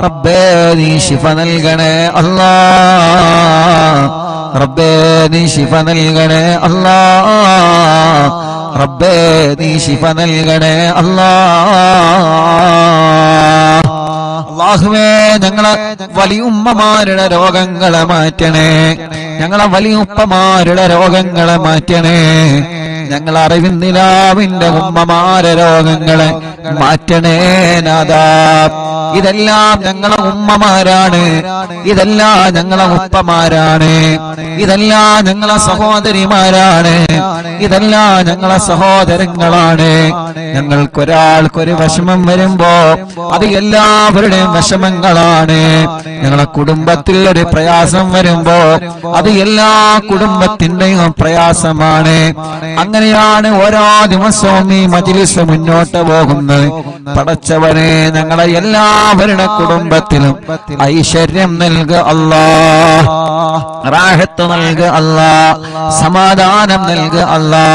റബ്ബേ നീ ശിഫ നൽകണേ അല്ലാ. റബ്ബേ നീ ശിഫ നൽകണേ അല്ലാ. റബ്ബേ നീ ശിഫ നൽകണേ അല്ലാ. അല്ലാഹുവേ ഞങ്ങളെ വലിയുമ്മമാരുടെ രോഗങ്ങളെ മാറ്റണേ. ഞങ്ങളെ വലിയുപ്പമാരുടെ രോഗങ്ങളെ മാറ്റണേ. ഞങ്ങൾ അറിവിന്ദിലാവിന്റെ ഉമ്മമാരെ രോഗങ്ങളെ മാറ്റണേ നാഥാ. ഇതെല്ലാം ഞങ്ങളെ ഉമ്മമാരാണ്, ഇതെല്ലാം ഞങ്ങളെ ഉപ്പമാരാണ്, ഇതെല്ലാം ഞങ്ങളെ സഹോദരിമാരാണ്, ഇതെല്ലാം ഞങ്ങളെ സഹോദരങ്ങളാണ്. ഞങ്ങൾക്കൊരാൾക്കൊരു വിഷമം വരുമ്പോ അത് എല്ലാവരുടെയും വിഷമങ്ങളാണ്. ഞങ്ങളെ കുടുംബത്തിൽ ഒരു പ്രയാസം വരുമ്പോ അത് എല്ലാ കുടുംബത്തിന്റെയും പ്രയാസമാണ്. അങ്ങനെയാണ് ഓരോ ദിവസവും ഈ മജ്‌ലിസ് മുന്നോട്ട് പോകുന്നത്. പടച്ചവനെ ഞങ്ങളെ എല്ലാവരുടെ കുടുംബത്തിലും ഐശ്വര്യം നൽകുക അല്ലാ, റാഹത്ത് നൽകുക അല്ലാ, സമാധാനം നൽകുക അല്ലാ.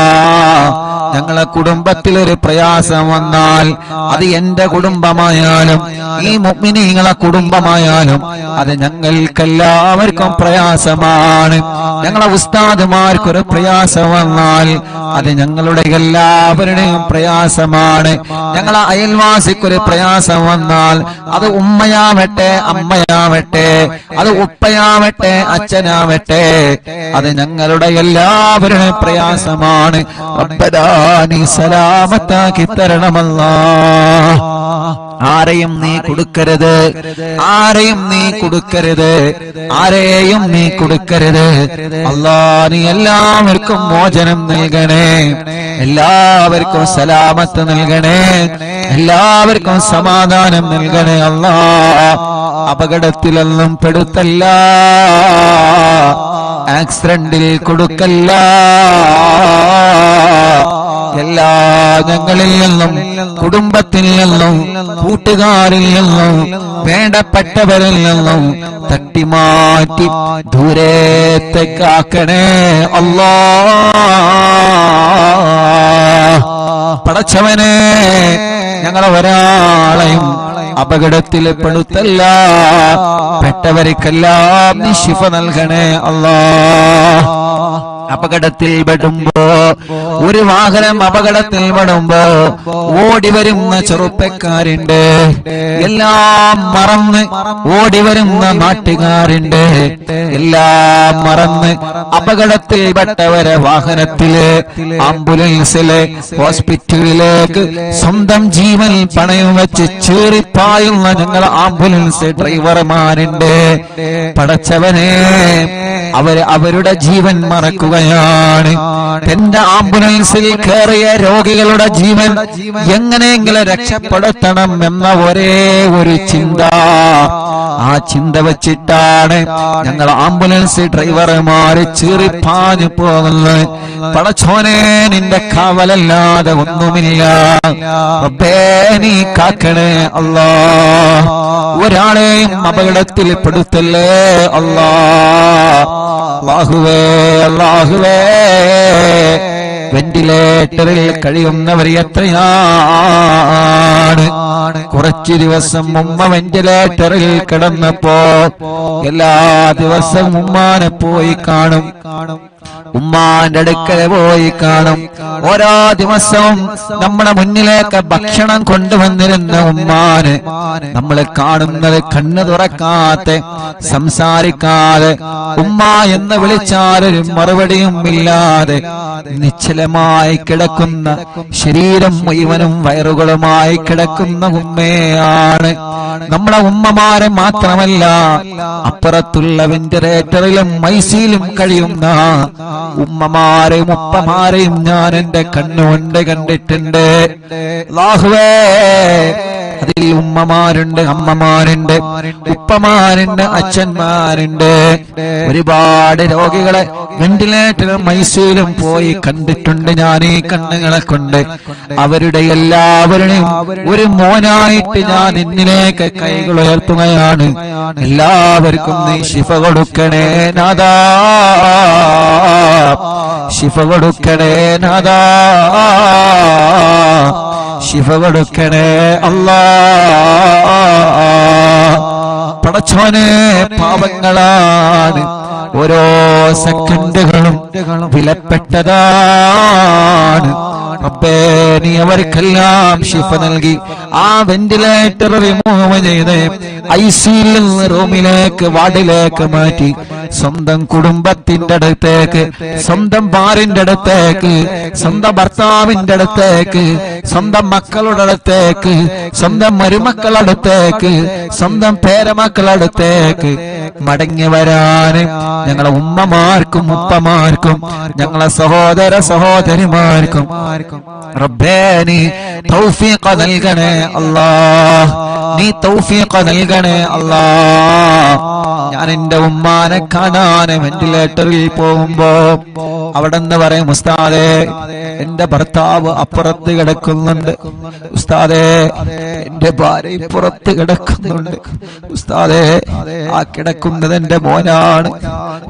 ഞങ്ങളെ കുടുംബത്തിൽ ഒരു പ്രയാസം വന്നാൽ അത് എന്റെ കുടുംബമായാലും ഈ മുഅ്മിനീങ്ങളെ കുടുംബമായാലും അത് ഞങ്ങൾക്കെല്ലാവർക്കും പ്രയാസമാണ്. ഞങ്ങളെ ഉസ്താദുമാർക്കൊരു പ്രയാസം വന്നാൽ അത് ഞങ്ങളുടെ എല്ലാവരുടെയും പ്രയാസമാണ്. ഞങ്ങളെ അയൽവാസിക്കൊരു പ്രയാസം വന്നാൽ അത് ഉമ്മയാവട്ടെ അമ്മയാവട്ടെ അത് ഉപ്പയാവട്ടെ അച്ഛനാവട്ടെ അത് ഞങ്ങളുടെ എല്ലാവരുടെയും പ്രയാസമാണ്. റബ്ബനാ നീ സലാമത്താക്കി തരണമല്ലാ. ആരെയും നീ കൊടുക്കരുത്, ആരെയും നീ കൊടുക്കരുത്, ആരെയും നീ കൊടുക്കരുത്. അല്ലാ നീ എല്ലാവർക്കും മോചനം നൽകണേ, എല്ലാവർക്കും സലാമത്ത് നൽകണേ, എല്ലാവർക്കും സമാധാനം നൽകണേ. അല്ലാ അപകടത്തിലൊന്നും പെടുത്തല്ല, ആക്സിഡന്റിൽ കൊടുക്കല്ല. എല്ലാ ഞങ്ങളിൽ നിന്നും കുടുംബത്തിൽ നിന്നും കൂട്ടുകാരിൽ നിന്നും വേണ്ടപ്പെട്ടവരിൽ നിന്നും തട്ടിമാറ്റി ദൂരത്തേക്കാക്കണേ അല്ലാ. പടച്ചവനെ ഞങ്ങളെ ഒരാളെയും അപകടത്തിൽ പെടുത്തല്ല, പെട്ടവർക്കെല്ലാം നീ ശിഫ നൽകണേ അല്ലാ. അപകടത്തിൽ പെടുമ്പോ ഒരു വാഹനം അപകടത്തിൽ പെടുമ്പോ ഓടി വരുന്ന ചെറുപ്പക്കാരുണ്ട്, എല്ലാം മറന്ന് ഓടി വരുന്ന നാട്ടുകാരുണ്ട്, എല്ലാം മറന്ന് അപകടത്തിൽ പെട്ടവരെ വാഹനത്തില് ആംബുലൻസില് ഹോസ്പിറ്റലിലേക്ക് സ്വന്തം ജീവൻ പണയം വെച്ച് ചീറിപ്പായുന്ന ഞങ്ങൾ ആംബുലൻസ് ഡ്രൈവർമാരുണ്ട്. പടച്ചവനെ അവരുടെ ജീവൻ മറക്കുകയാണ്. എന്റെ ആംബുലൻസിൽ കയറിയ രോഗികളുടെ ജീവൻ എങ്ങനെയെങ്കിലും രക്ഷപ്പെടുത്തണം എന്ന ഒരേ ഒരു ചിന്ത, ആ ചിന്ത വെച്ചിട്ടാണ് ഞങ്ങൾ ആംബുലൻസ് ഡ്രൈവർമാര് ചീറിപ്പാഞ്ഞു പോകുന്നത്. പടച്ചോനെ നിന്റെ കാവലല്ലാതെ ഒന്നുമില്ല. റബ്ബേ നീ കാക്കണേ അല്ലാ. ഒരാളെയും അപകടത്തിൽ പെടുത്തല്ലേ അല്ലാ. അല്ലാഹുവേ അല്ലാഹുവേ വെന്റിലേറ്ററിൽ കഴിയുന്നവർ എത്രയാണ്. കുറച്ചു ദിവസം ഉമ്മ വെന്റിലേറ്ററിൽ കിടന്നപ്പോ എല്ലാ ദിവസവും ഉമ്മാനെ പോയി കാണും, ഉമ്മാന്റെ അടുക്കൽ പോയി കാണും. ഓരോ ദിവസവും നമ്മുടെ മുന്നിലേക്ക് ഭക്ഷണം കൊണ്ടുവന്നിരുന്ന ഉമ്മാന് നമ്മൾ കാണുന്നത് കണ്ണു തുറക്കാതെ സംസാരിക്കാതെ ഉമ്മ എന്ന് വിളിച്ചാലൊരു മറുപടിയും ഇല്ലാതെ നിശ്ചലമായി കിടക്കുന്ന ശരീരം മുഴുവനും വയറുകളുമായി കിടക്കുന്ന ഉമ്മയാണ്. നമ്മളെ ഉമ്മമാരെ മാത്രമല്ല അപ്പുറത്തുള്ള വെന്റിലേറ്ററിലും ഐസിയിലും കഴിയുന്ന ഉമ്മമാരെയും ഉപ്പമാരെയും ഞാൻ എന്റെ കണ്ണുകൊണ്ട് കണ്ടിട്ടുണ്ട്. അല്ലാഹുവേ അതിൽ ഉമ്മമാരുണ്ട്, അമ്മമാരുണ്ട്, ഉപ്പമാരുണ്ട്, അച്ഛന്മാരുണ്ട്. ഒരുപാട് രോഗികളെ വെന്റിലേറ്ററും ഐസിയുലും പോയി കണ്ടിട്ടുണ്ട് ഞാൻ ഈ കണ്ണുകളെ കൊണ്ട്. അവരുടെ എല്ലാവരുടെയും ഒരു മോനായിട്ട് ഞാൻ എന്നിലേക്ക് കൈകൾ ഉയർത്തുകയാണ്. എല്ലാവർക്കും നീ ശിഫ കൊടുക്കണേ നാഥാ, ശിഫ കൊടുക്കണേ നാഥാ, ശിഫ കൊടുക്കണേ അല്ലാ. പടച്ചോനെ, പാപങ്ങളാണ്, ഓരോ സെക്കൻഡുകളും വിലപ്പെട്ടതാണ്. റബ്ബേ, നീ അവർക്കെല്ലാം ശിഫ നൽകി ആ വെന്റിലേറ്റർ റിമൂവ് ചെയ്ത് ഐസിയിൽ നിന്ന് റൂമിലേക്ക്, വാർഡിലേക്ക് മാറ്റി സ്വന്തം കുടുംബത്തിന്റെ അടുത്തേക്ക്, സ്വന്തം ഭാര്യന്റെ അടുത്തേക്ക്, സ്വന്തം ഭർത്താവിന്റെ അടുത്തേക്ക്, സ്വന്തം മക്കളുടെ അടുത്തേക്ക്, സ്വന്തം മരുമക്കളുടെ അടുത്തേക്ക്, സ്വന്തം പേരമക്കളുടെ അടുത്തേക്ക് മടങ്ങി വരാന് ഞങ്ങളെ ഉമ്മമാർക്കും ഉപ്പമാർക്കും ഞങ്ങളെ സഹോദര സഹോദരിമാർക്കും റബ്ബേ നീ തൗഫീഖ് നൽകണേ അല്ലാഹ്, നീ തൗഫീഖ് നൽകണേ അല്ലാഹ്. ഞാൻ എന്റെ ഉമ്മാനെ കാണാൻ വെന്റിലേറ്ററിൽ പോകുമ്പോ അവിടെ നിന്ന് പറയും, ഉസ്താദേ എന്റെ ഭർത്താവ് അപ്പുറത്ത് കിടക്കുന്നുണ്ട്, ഉസ്താദേ എന്റെ ഭാര്യ പുറത്ത് കിടക്കുന്നുണ്ട്, ഉസ്താദേ ആ കിടക്കുന്നത് എന്റെ മോനാണ്,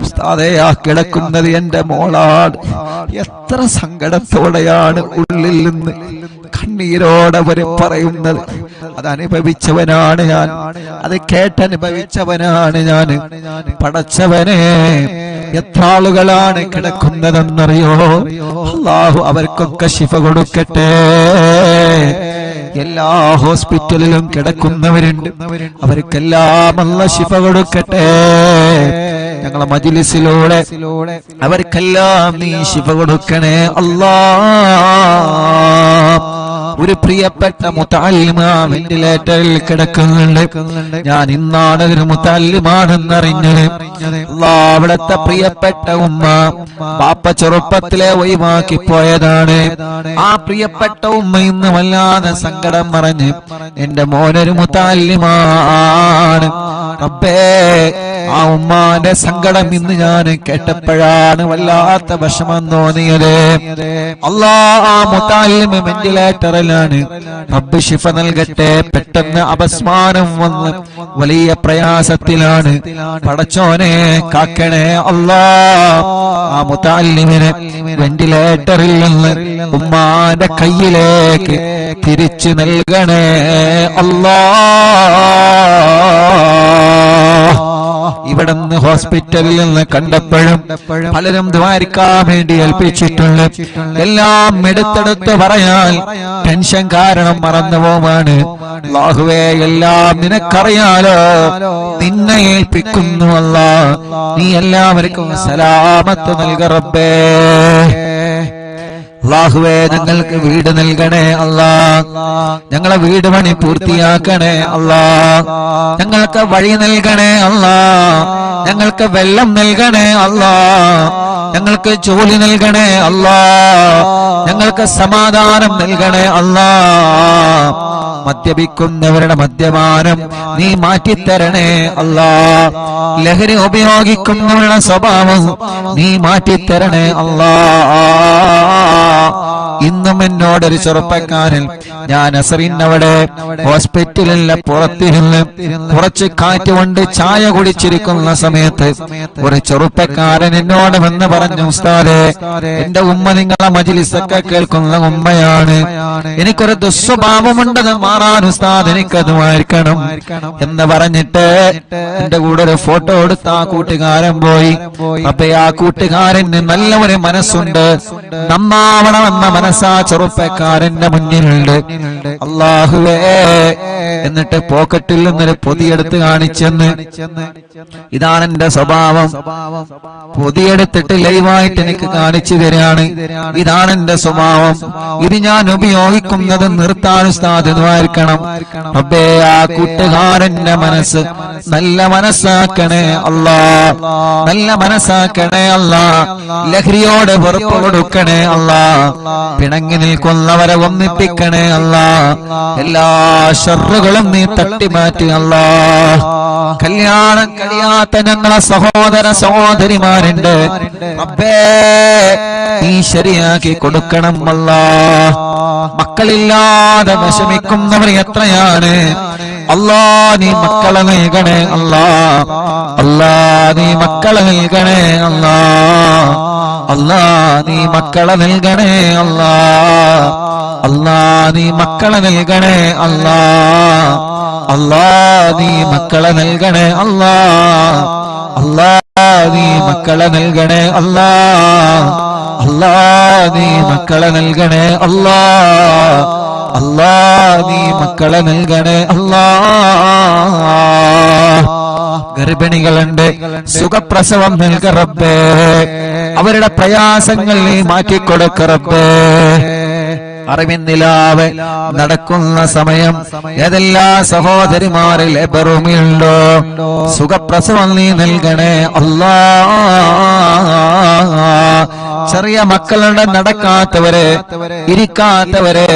ഉസ്താദേ ആ കിടക്കുന്നത് എന്റെ മോളാണ്. എത്ര സങ്കടത്തോടെയാണ് ഉള്ളിൽ നിന്ന് കണ്ണീരോടെ അവര് പറയുന്നത്. അതനുഭവിച്ചവനാണ് ഞാൻ, അത് കേട്ടനുഭവിച്ചവനാണ് ഞാൻ. പടച്ചവനെ, എത്ര ആളുകളാണ് കിടക്കുന്നതെന്നറിയോ? അല്ലാഹു അവർക്കൊക്കെ ശിഫ കൊടുക്കട്ടെ. എല്ലാ ഹോസ്പിറ്റലിലും കിടക്കുന്നവരുണ്ട്, അവർക്കെല്ലാം അല്ലാഹു ശിഫ കൊടുക്കട്ടെ. ഞങ്ങളെ മജ്‌ലിസിലൂടെ അവർക്കെല്ലാം നീ ശിഫ കൊടുക്കണേ അല്ലാഹ്. ഒരു പ്രിയപ്പെട്ട മുതഅല്ലിമ വെന്റിലേറ്ററിൽ കിടക്കുന്നുണ്ട്. ഞാൻ ഇന്നാണ് ഒരു മുതഅല്ലിമാണെന്നറിഞ്ഞത്. അല്ലാഹ്, അവിടുത്തെ പ്രിയപ്പെട്ട ഉമ്മ ബാപ്പ ചെറുപ്പത്തിലെ ഒഴിവാക്കി പോയതാണ്. ആ പ്രിയപ്പെട്ട ഉമ്മ ഇന്ന് വല്ലാതെ സങ്കടം പറഞ്ഞ് എന്റെ മോനൊരു മുതഅല്ലിമാണ്. റബ്ബേ, ആ ഉമ്മാന്റെ സങ്കടം ഇന്ന് ഞാൻ കേട്ടപ്പോഴാണ് വല്ലാത്ത വിഷമം തോന്നിയത്. അല്ലാഹ്, ആ മുതഅല്ലിമ വെന്റിലേറ്ററിലാണ്. റബ്ബ് ശിഫ നൽകട്ടെ. പെട്ടെന്ന് അപസ്മാരം വന്ന് വലിയ പ്രയാസത്തിലാണ്. പടച്ചോനെ കാക്കണേ അല്ലാഹ്. ആ മുതഅല്ലിമിനെ വെന്റിലേറ്ററിൽ നിന്ന് ഉമ്മാന്റെ കയ്യിലേക്ക് തിരിച്ചു നൽകണേ അല്ലാഹ്. ഇവിടുന്ന് ഹോസ്പിറ്റലിൽ നിന്ന് കണ്ടപ്പോഴും പലരും ദ്വാരിക്കാൻ വേണ്ടി ഏൽപ്പിച്ചിട്ടുണ്ട്. എല്ലാം എടുത്തെടുത്ത് പറയാൻ ടെൻഷൻ കാരണം മറന്നുപോവാണ്. അല്ലാഹുവേ, എല്ലാം നിനക്കറിയാലോ, നിന്നെ ഏൽപ്പിക്കുന്നു അല്ലാഹ്. നീ എല്ലാവർക്കും സലാമത്ത് നൽക റബ്ബേ. അല്ലാഹുവേ, ഞങ്ങൾക്ക് വീട് നൽകണേ അല്ലാഹ്. ഞങ്ങളെ വീട് പണി പൂർത്തിയാക്കണേ അല്ലാഹ്. ഞങ്ങൾക്ക് വഴി നൽകണേ അല്ലാഹ്. ഞങ്ങൾക്ക് വെള്ളം നൽകണേ അല്ലാഹ്. ഞങ്ങൾക്ക് ജോലി നൽകണേ അല്ലാഹ്. ഞങ്ങൾക്ക് സമാധാനം നൽകണേ അല്ലാഹ്. മദ്യപിക്കുന്നവരുടെ മദ്യപാനം നീ മാറ്റിത്തരണേ അല്ലാഹ്. ലഹരി ഉപയോഗിക്കുന്നവരുടെ സ്വഭാവം നീ മാറ്റിത്തരണേ അല്ലാഹ്. ഇന്നും എന്നോടൊരു ചെറുപ്പക്കാരൻ, ഞാൻ അസറിനവിടെ ഹോസ്പിറ്റലിലെ പുറത്തിരുന്ന് കുറച്ച് കാറ്റ് കൊണ്ട് ചായ കുടിച്ചിരിക്കുന്ന സമയത്ത് ഒരു ചെറുപ്പക്കാരൻ എന്നോട് വന്ന് പറഞ്ഞു, ഉസ്താദേ, എന്റെ ഉമ്മ നിങ്ങളെ മജ്‌ലിസൊക്കെ കേൾക്കുന്ന ഉമ്മയാണ്, എനിക്കൊരു ദുസ്വഭാവമുണ്ടെന്ന് മാറാൻ ഉസ്താദ് എനിക്കത് വായിക്കണം എന്ന് പറഞ്ഞിട്ട് എന്റെ കൂടെ ഒരു ഫോട്ടോ എടുത്ത് ആ കൂട്ടുകാരൻ പോയി. അപ്പൊ ആ കൂട്ടുകാരന് നല്ല ഒരു മനസ്സുണ്ട്, നന്നാവണമെന്ന മനസ്സാ ചെറുപ്പക്കാരന്റെ മുന്നിലുണ്ട്. അല്ലാഹുവേ, എന്നിട്ട് പോക്കറ്റിൽ നിന്നൊരു പൊതിയെടുത്ത് കാണിച്ചെന്ന്, ഇതാണ് എന്റെ സ്വഭാവം, പൊതിയെടുത്തിട്ട് ലൈവായിട്ട് എനിക്ക് കാണിച്ചു തരാണ്, ഇതാണ് എന്റെ സ്വഭാവം, ഇത് ഞാൻ ഉപയോഗിക്കുന്നത് നിർത്താൻ ഉസ്താദ് ദ്വാരിക്കണം. റബ്ബേ, ആ കൂട്ടുകാരന്റെ മനസ്സ് നല്ല മനസ്സാക്കണേ അല്ലാഹ്, നല്ല മനസ്സാക്കണേ അല്ലാഹ്. ലഹരിയോട് വെറുപ്പ് കൊടുക്കണേ അല്ലാഹ്. പിണങ്ങി നിൽക്കുന്നവരെ ഒന്നിപ്പിക്കണേ അല്ലാഹ്. എല്ലാ ശർറും ഷറുകളും നീ തട്ടിമാറ്റി അല്ലാ. കല്യാണം കഴിയാത്ത ഞങ്ങളെ സഹോദര സഹോദരിമാരുണ്ട് റബ്ബേ, നീ ശരിയാക്കി കൊടുക്കണം അല്ലാ. മക്കളില്ലാതെ വിഷമിക്കുന്നവർ എത്രയാണ് അല്ലാ. നീ മക്കളെ നൽകണേ അല്ലാ. അല്ലാ നീ മക്കളെ നൽകണേ അല്ലാ. അല്ലാ നീ മക്കളെ നൽകണേ അല്ലാ. അല്ലാ നീ മക്കളെ നൽകണേ അല്ലാ. അല്ലാ നീ മക്കളെ നൽകണേ അല്ലാ. അല്ലാ നീ മക്കളെ നൽകണേ അല്ലാ. അല്ലാ നീ മക്കളെ നൽകണേ അല്ലാ. അല്ലാ നീ മക്കളെ നൽകണേ അല്ലാ. ഗർഭിണികളുണ്ട്, സുഖപ്രസവം നൽക റബ്ബേ. അവരുടെ പ്രയാസങ്ങൾ നീ മാറ്റിക്കൊടുക്ക റബ്ബേ. അറിവിന്നിലാവ് നടക്കുന്ന സമയം ഏതെല്ലാ സഹോദരിമാരിൽ ബറുമിയുണ്ടോ സുഖപ്രസവം നീ നൽകണേ അല്ലാ. ചെറിയ മക്കളുടെ നടക്കാത്തവരെ, ഇരിക്കാത്തവരെ,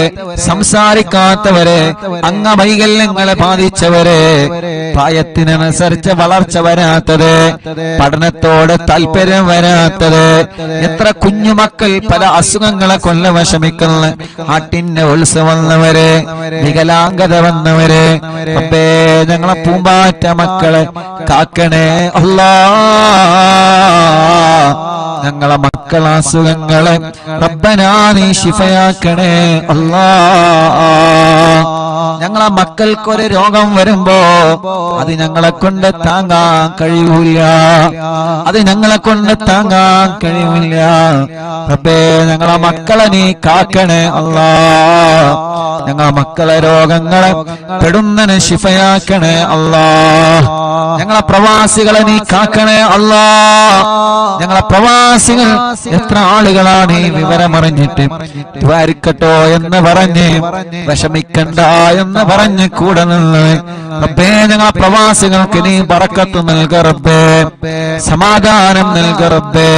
സംസാരിക്കാത്തവരെ, അംഗവൈകല്യങ്ങളെ ബാധിച്ചവരെ, പ്രായത്തിനനുസരിച്ച് വളർച്ച വരാത്തത്, പഠനത്തോട് താല്പര്യം വരാത്തത്, എത്ര കുഞ്ഞുമക്കൾ പല അസുഖങ്ങളെ കൊല്ല വിഷമിക്കുന്ന ആട്ടിന്റെ ഉത്സവം വന്നവരെ, വികലാംഗത വന്നവരെ, അപ്പേ ഞങ്ങളെ പൂമ്പാറ്റ മക്കളെ കാക്കണേ അല്ലാ. ഞങ്ങളെ മക്കളെ അസുഖങ്ങളെ റബ്ബനാ നീ ശിഫയാക്കണേ അല്ലാ. ഞങ്ങളെ മക്കൾക്കൊരു രോഗം വരുമ്പോ അത് ഞങ്ങളെ കൊണ്ട് താങ്ങാൻ കഴിയൂല. അത് ഞങ്ങളെ കൊണ്ട് താങ്ങാൻ കഴിയൂല. റബ്ബേ ഞങ്ങളെ മക്കളെ നീ കാക്കണേ അല്ലാ. ഞങ്ങളെ മക്കളെ രോഗങ്ങളെ പെടുന്നതിന് ശിഫയാക്കണേ അല്ലാ. ഞങ്ങളെ പ്രവാസികളെ നീ കാക്കണേ അല്ലാ. ഞങ്ങളെ പ്രവാസികൾ എത്ര ആളുകളാണ് ഈ വിവരമറിഞ്ഞിട്ട് ദ്വാരിക്കട്ടോ എന്ന് പറഞ്ഞ് വിഷമിക്കണ്ട എന്ന് പറഞ്ഞ് കൂടെ നിന്ന് റബ്ബേ ഞങ്ങളെ പ്രവാസികൾക്ക് നീ ബറക്കത്ത് നൽക റബ്ബേ. സമാധാനം നൽക റബ്ബേ.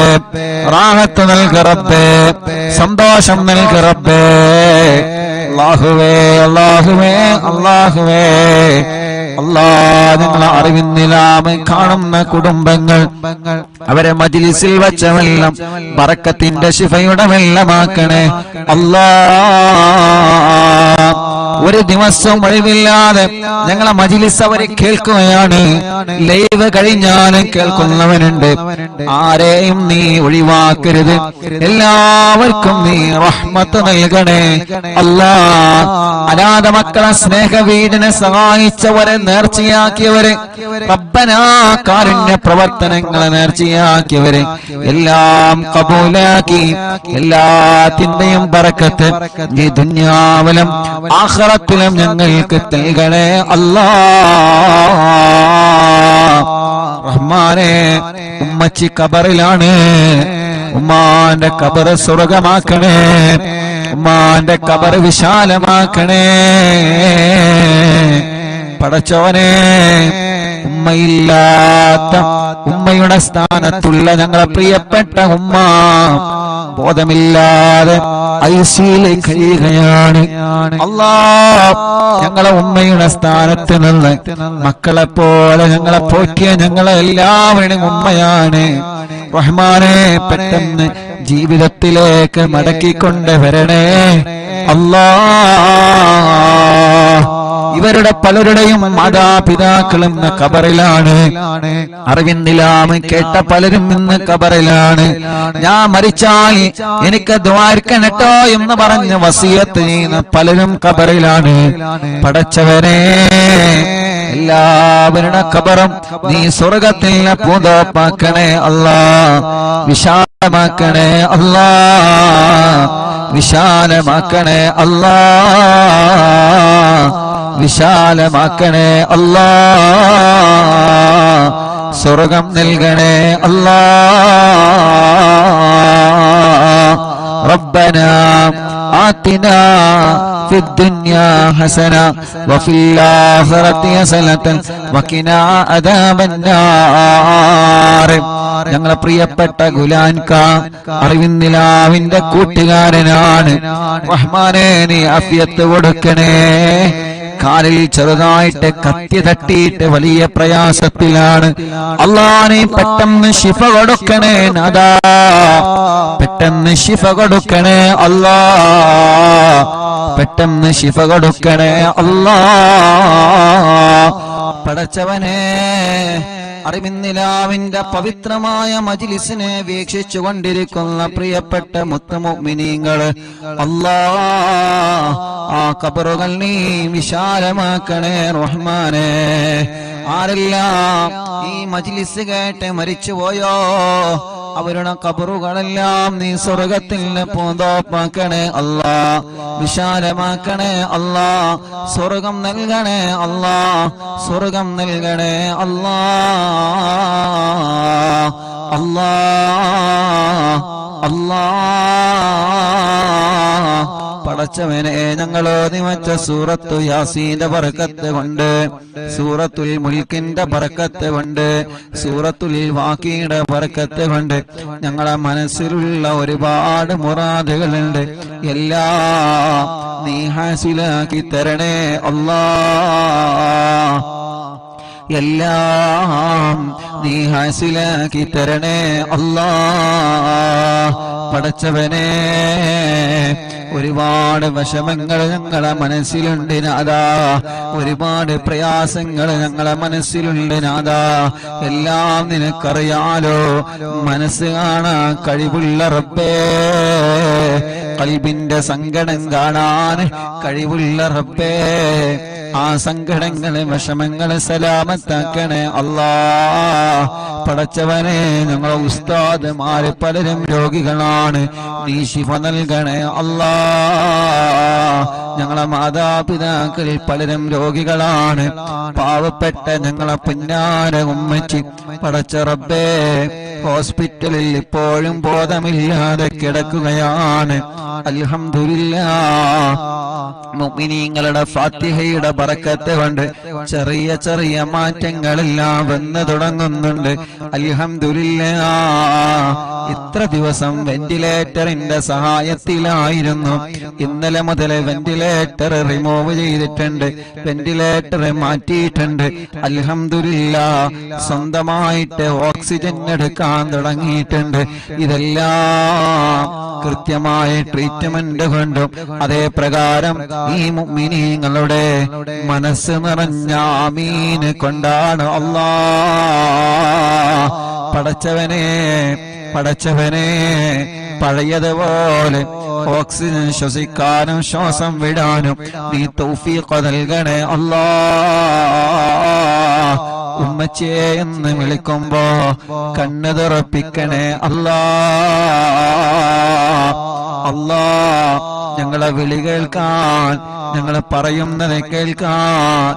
റാഹത്ത് നൽക റബ്ബേ. സന്തോഷം നൽക റബ്ബേ. അല്ലാഹുവേ അല്ലാഹുവേ അല്ലാഹുവേ അല്ലാ. ഞങ്ങളെ അറിവിന്നിലാമ കാണുന്ന കുടുംബങ്ങൾ അവരെ മജ്ലിസിൽ വച്ച വെള്ളം ബറക്കത്തിന്റെ ശിഫയുടെ വെള്ളമാക്കണേ അല്ലാ. ഒരു ദിവസം ഒഴിവില്ലാതെ ഞങ്ങളെ മജ്ലിസ് അവരെ കേൾക്കുകയാണ്. ലൈവ് കഴിഞ്ഞാലും കേൾക്കുന്നവനുണ്ട്. ആരെയും നീ ഒഴിവാക്കരുത്. എല്ലാവർക്കും നീ റഹ്മത്ത് നൽകണേ അല്ലാ. അനാഥ മക്കളെ സ്നേഹവീടിനെ സഹായിച്ചവരെ നേർച്ചയാക്കിയവരെ, റബ്ബനാ കാരുണ്യ പ്രവർത്തനങ്ങളെ നേർച്ചയാക്കിയവരെ എല്ലാം കബൂലാക്കി എല്ലാത്തിന്റെയും ബറക്കത്ത് ഈ ദുനിയാവിലും ആഖിറത്തിലും ഞങ്ങൾക്ക് നൽകണേ അല്ലാ. റഹ്മാനേ ഉമ്മച്ചി ഖബറിലാണ്. ഉമ്മാന്റെ ഖബർ സ്വർഗമാക്കണേ. ഉമ്മാന്റെ ഖബർ വിശാലമാക്കണേ. പടച്ചോനെ ഉമ്മയില്ലാത്ത ഉമ്മയുടെ സ്ഥാനത്തുള്ള ഞങ്ങളെ പ്രിയപ്പെട്ട ഉമ്മ ബോധമില്ലാതെ ഐസിയിലേക്ക് കഴിയുകയാണ് അല്ലാ. ഞങ്ങളെ ഉമ്മയുടെ സ്ഥാനത്ത് നിന്ന് മക്കളെ പോലെ ഞങ്ങളെ പോറ്റിയ ഞങ്ങളെ എല്ലാവരുടെയും ഉമ്മയാണ്. റഹ്മാനെ പെട്ടെന്ന് ജീവിതത്തിലേക്ക് മടക്കിക്കൊണ്ട് വരണേ അല്ലാ. ഇവരുടെ പലരുടെയും മാതാപിതാക്കളും ഇന്ന് ഖബറിലാണ്. അറിവിന്നിലാമ കേട്ട പലരും ഇന്ന് ഖബറിലാണ്. ഞാൻ മരിച്ചാൽ എനിക്ക് ദ്വാരിക്കണട്ടോ എന്ന് പറഞ്ഞ് വസിയത്ത് ചെയ്യുന്ന പലരും ഖബറിലാണ്. പടച്ചവനെ എല്ലാവരുടെ ഖബറും നീ സ്വർഗത്തിൽ പൂന്തോപ്പാക്കണേ അല്ലാ. വിശാലമാക്കണേ അല്ലാ. വിശാലമാക്കണേ അല്ലാ. വിശാലമാക്കണേ അല്ലാ. സ്വർഗം നൽകണേ അല്ലാ. റബ്ബനാ ആതിനാ في الدنيا حسنة وفي الآخرة حسنة وقنا عذاب النار. ഞങ്ങളെ പ്രിയപ്പെട്ട ഗുലാൻക അറിവിന്നിലാവിന്റെ കൂട്ടുകാരനാണ്. റഹ്മാനേ നീ ആഫിയത്ത് കൊടുക്കണേ. കാലിൽ ചെറുതായിട്ട് കത്തി തട്ടിയിട്ട് വലിയ പ്രയാസത്തിലാണ്. അല്ലാഹുവേ പെട്ടെന്ന് ശിഫ കൊടുക്കണേ നാഥാ, പെട്ടെന്ന് ശിഫ കൊടുക്കണേ അല്ലാഹ്, പെട്ടെന്ന് ശിഫ കൊടുക്കണേ അല്ലാഹ്. പടച്ചവനെ, അറിവിന്നിലാവിന്റെ പവിത്രമായ മജ്ലിസിനെ വീക്ഷിച്ചു കൊണ്ടിരിക്കുന്ന പ്രിയപ്പെട്ട മുത്തുമുഅ്മിനീങ്ങള്, അല്ലാഹ് ആ ഖബറുകൾ നീ വിശാലമാക്കണേ റഹ്മാനേ. ആരെല്ലാം ഈ മജ്ലിസ് കേട്ട് മരിച്ചുപോയോ അവരുടെ ഖബറുകളെല്ലാം നീ സ്വർഗത്തിൽ പൂന്തോപ്പാക്കണേ അല്ലാഹ്, വിശാലമാക്കണേ അല്ലാഹ്, സ്വർഗം നൽകണേ അല്ലാഹ്, സ്വർഗം നൽകണേ അല്ലാഹ്, അല്ലാഹ്, അല്ലാഹ്. പടച്ചവനെ, ഞങ്ങളോ നിമച്ച സൂറത്തു യാസീന്റെ ബറക്കത്ത് കൊണ്ട്, സൂറത്തുൽ മുൽക്കിന്റെ ബറക്കത്ത് കൊണ്ട്, സൂറത്തുൽ വാഖിയുടെ ബറക്കത്ത് കൊണ്ട് ഞങ്ങളെ മനസ്സിലുള്ള ഒരുപാട് മുറാദുകളുണ്ട്, എല്ലാം നീ ഹാസിലാക്കി തരണേ അല്ലാഹ്, എല്ലാം നീ ഹാസിലാക്കി തരണേ അല്ലാഹ്. പടച്ചവനെ, ഒരുപാട് വിഷമങ്ങൾ ഞങ്ങളെ മനസ്സിലുണ്ട് നാഥാ, ഒരുപാട് പ്രയാസങ്ങൾ ഞങ്ങളെ മനസ്സിലുണ്ട് നാഥാ. എല്ലാം നിനക്കറിയാലോ, മനസ്സ് കാണാൻ കഴിവുള്ള റബ്ബേ, ഖൽബിന്റെ സങ്കടം കാണാൻ കഴിവുള്ള റബ്ബേ, ആ സങ്കടങ്ങളെ വിഷമങ്ങളെ സലാമത്താക്കണേ അല്ലാഹ്. പടച്ചവനെ, ഞങ്ങളെ ഉസ്താദുമാര് പലരും രോഗികളാണ്, നീ ശിഫ നൽകണേ അല്ലാഹ്. ഞങ്ങളെ മാതാപിതാക്കൾ പലരും രോഗികളാണ്, പാവപ്പെട്ട ഞങ്ങളെ പുന്നാര ഉമ്മച്ചി പടച്ച റബ്ബേ ഹോസ്പിറ്റലിൽ ഇപ്പോഴും ബോധമില്ലാതെ കിടക്കുകയാണ്. അൽഹംദുലില്ലാഹ്, മുഅ്മിനീങ്ങളുടെ ഫാത്തിഹയുടെ ബറക്കത്ത് കൊണ്ട് ചെറിയ ചെറിയ മാറ്റങ്ങളെല്ലാം വന്നു തുടങ്ങുന്നുണ്ട്. അൽഹംദുലില്ലാഹ്, ഇത്ര ദിവസം വെന്റിലേറ്ററിന്റെ സഹായത്തിലായിരുന്നു, ഇന്നലെ മുതൽ വെന്റിലേറ്റർ റിമൂവ് ചെയ്തിട്ടുണ്ട്, വെന്റിലേറ്റർ മാറ്റിയിട്ടുണ്ട്. അൽഹംദുലില്ലാഹ്, സ്വന്തമായിട്ട് ഓക്സിജൻ എടുക്കാൻ തുടങ്ങിയിട്ടുണ്ട്. ഇതെല്ലാം കൃത്യമായ ട്രീറ്റ്മെന്റ് കൊണ്ടും അതേ പ്രകാരം ഈ മുഅ്മിനീങ്ങളുടെ മനസ്സ് നിറഞ്ഞ ആമീൻ കൊണ്ടാണ് അല്ലാഹ്. പടച്ചവനെ, പടച്ചവനെ, പഴയതുപോലെ ഓക്സിജൻ ശ്വസിക്കാനും ശ്വാസം വിടാനും നീ തൗഫീഖ് നൽകണേ അല്ലാഹ്. ഉമ്മച്ചിയെ എന്ന് വിളിക്കുമ്പോ കണ്ണ് തുറപ്പിക്കണേ അല്ലാഹ്. അല്ലാഹ്, ഞങ്ങളെ വിളി കേൾക്കാൻ, ഞങ്ങളെ പറയുന്നത് കേൾക്കാൻ,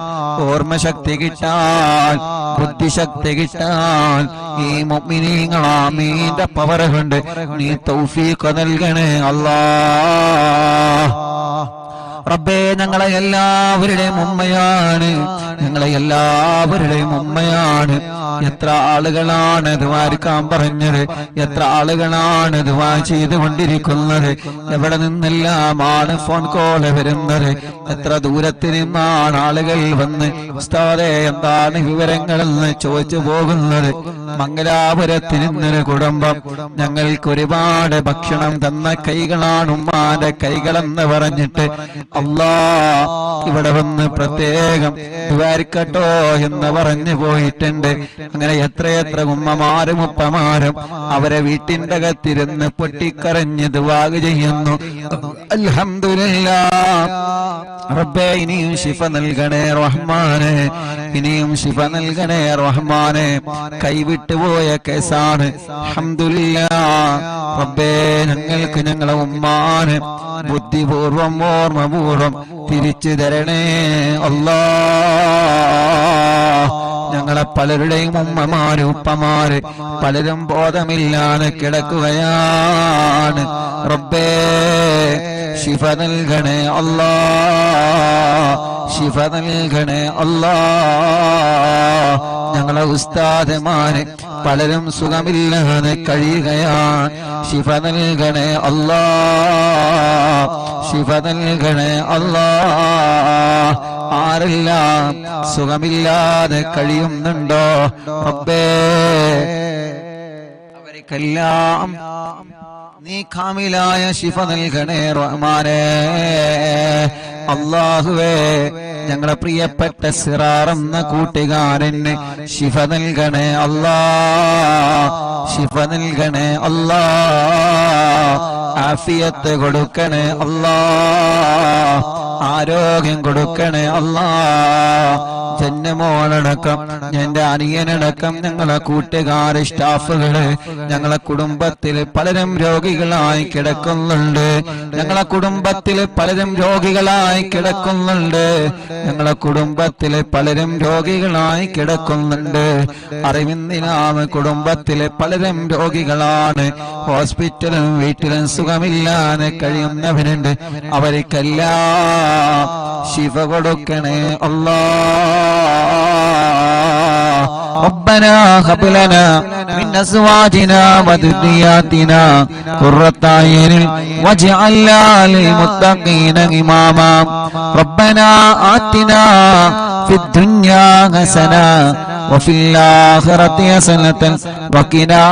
ഓർമ്മശക്തി കിട്ടാൻ, ബുദ്ധിശക്തി കിട്ടാൻ ഈ മുഅ്മിനീങ്ങൾ ആമീന്റെ പവർ കൊണ്ട് നീ തൗഫീഖ് നൽകണേ അല്ലാഹ്. റബ്ബേ, ഞങ്ങളെ എല്ലാവരുടെയും ഉമ്മയാണ്, ഞങ്ങളെ എല്ലാവരുടെയും ഉമ്മയാണ്. എത്ര ആളുകളാണ് ദുആരിക്കാൻ പറഞ്ഞത്, എത്ര ആളുകളാണ് ദുആ ചെയ്തുകൊണ്ടിരിക്കുന്നത്, എവിടെ നിന്നെല്ലാമാണ് ഫോൺ കോൾ വരുന്നത്, എത്ര ദൂരത്തിൽ നിന്നാണ് ആളുകൾ വന്ന് ഉസ്താദേ എന്താണ് വിവരങ്ങളെന്ന് ചോദിച്ചു പോകുന്നത്. മംഗലാപുരത്തിൽ നിന്നൊരു കുടുംബം ഞങ്ങൾക്ക് ഒരുപാട് ഭക്ഷണം തന്ന കൈകളാണ് ഉമ്മാന്റെ കൈകളെന്ന് പറഞ്ഞിട്ട് അല്ലാഹ് ഇവിടെ വന്ന് പ്രത്യേകം ദുആരിക്കട്ടോ എന്ന് പറഞ്ഞു പോയിട്ടുണ്ട്. അങ്ങനെ എത്രയെത്ര ഉമ്മമാരും ഉപ്പമാരും അവരെ വീട്ടിന്റെ അകത്തിരുന്ന് പൊട്ടിക്കരഞ്ഞ് ദുആ ചെയ്യുന്നു. അൽഹംദുലില്ലാഹ്. റബ്ബേ, ഇനിയും ശിഫ നൽകണേ റഹ്മാനെ, ഇനിയും ശിഫ നൽകണേ റഹ്മാനെ. കൈവിട്ടുപോയ കേസാണ്. അൽഹംദുലില്ലാഹ്. റബ്ബേ, ഞങ്ങൾക്ക് ഞങ്ങളെ ഉമ്മാനെ ബുദ്ധിപൂർവം ഓർമ്മപൂർവം തിരിച്ചു തരണേ അല്ലാഹ്. ഞങ്ങളെ പലരുടെയും ഉമ്മമാര് ഉപ്പമാര് പലരും ബോധമില്ലാതെ കിടക്കുകയാണ്. റബ്ബേ, ശിഫ നൽകണേ അല്ലാഹ്, ശിഫ നൽകണേ അല്ലാഹ്. ഞങ്ങളെ ഉസ്താദുമാര് പലരും സുഖമില്ലാതെ കഴിയുകയാണ്. ശിഫ നൽകണേ അല്ലാഹ്, ശിഫ നൽകണേ അല്ലാഹ്. ആരെല്ലാം സുഖമില്ലാതെ കഴിയുന്നുണ്ടോ റബ്ബേ, അവർക്കെല്ലാം നീ കാമിലായ ശിഫ നൽകണേ റഹ്മാനേ. അല്ലാഹുവേ, ഞങ്ങളെ പ്രിയപ്പെട്ട സിറാർ എന്ന കൂട്ടുകാരന് ശിഫ നൽകണേ അല്ലാ, ശിഫ നൽകണേ അല്ലാ, ആഫിയത്ത് കൊടുക്കണേ അല്ലാ, ആരോഗ്യം കൊടുക്കണേ അല്ലാ. ജന്നമോളടക്കം എന്റെ അനിയനടക്കം ഞങ്ങളെ കൂട്ടുകാര് സ്റ്റാഫുകള് ഞങ്ങളെ കുടുംബത്തിൽ പലരും രോഗികളായി കിടക്കുന്നുണ്ട്, ഞങ്ങളെ കുടുംബത്തിൽ പലരും രോഗികളായി കിടക്കുന്നുണ്ട്, ഞങ്ങളെ കുടുംബത്തിൽ പലരും രോഗികളായി കിടക്കുന്നുണ്ട്. അറിവിന്ദിനാമ കുടുംബത്തിലെ പലരും രോഗികളാണ്, ഹോസ്പിറ്റലും വീട്ടിലും സുഖമില്ലാതെ കഴിയുന്നവരുണ്ട്. അവർക്കെല്ലാം ശിഫ കൊടുക്കണേ അല്ലാ. ربنا هب لنا من أزواجنا وذرياتنا قرة أعين واجعلنا للمتقين إماما. ربنا آتنا في الدنيا حسنة وفي الآخرة حسنة وقنا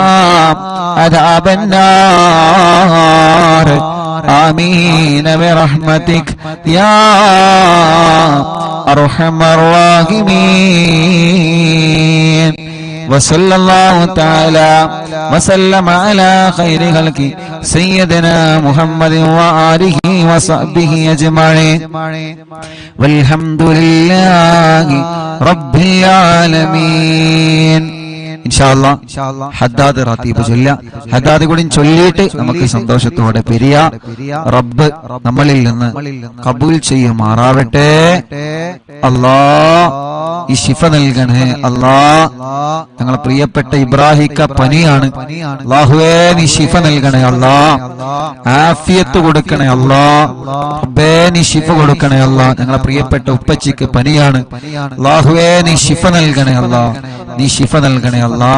عذاب النار. آمين برحمتك يا أرحم الراحمين. وصلى الله تعالى وسلم على خير خلقه سيدنا محمد وآله وصحبه أجمعين والحمد لله رب العالمين. ഇൻഷാല്ലാ ഹദ്ദാദ് റാത്തീബ് ചൊല്ല. ഹദ്ദാദ് കൂടി ചൊല്ലിയിട്ട് നമുക്ക് സന്തോഷത്തോടെ പിരിയ. റബ്ബ് നമ്മളിൽ നിന്ന് കബൂൽ ചെയ്യുമാറാവട്ടെ. അല്ലാ, ഈ ശിഫ നൽകണേ അല്ലാ. ഞങ്ങളെ പ്രിയപ്പെട്ട ഇബ്രാഹിക്ക പനിയാണ്, അല്ലാഹുവേ നീ ശിഫ നൽകണേ അല്ലാ, ആഫിയത്ത് കൊടുക്കണേ അല്ലാ, റബ്ബേ നീ ശിഫ കൊടുക്കണേ അല്ലാ. ഞങ്ങളെ പ്രിയപ്പെട്ട ഉപ്പച്ചിക്ക് പനിയാണ്, അല്ലാഹുവേ നീ ശിഫ നൽകണേ അല്ലാ, നീ ശിഫ നൽകണേ അല്ലാ.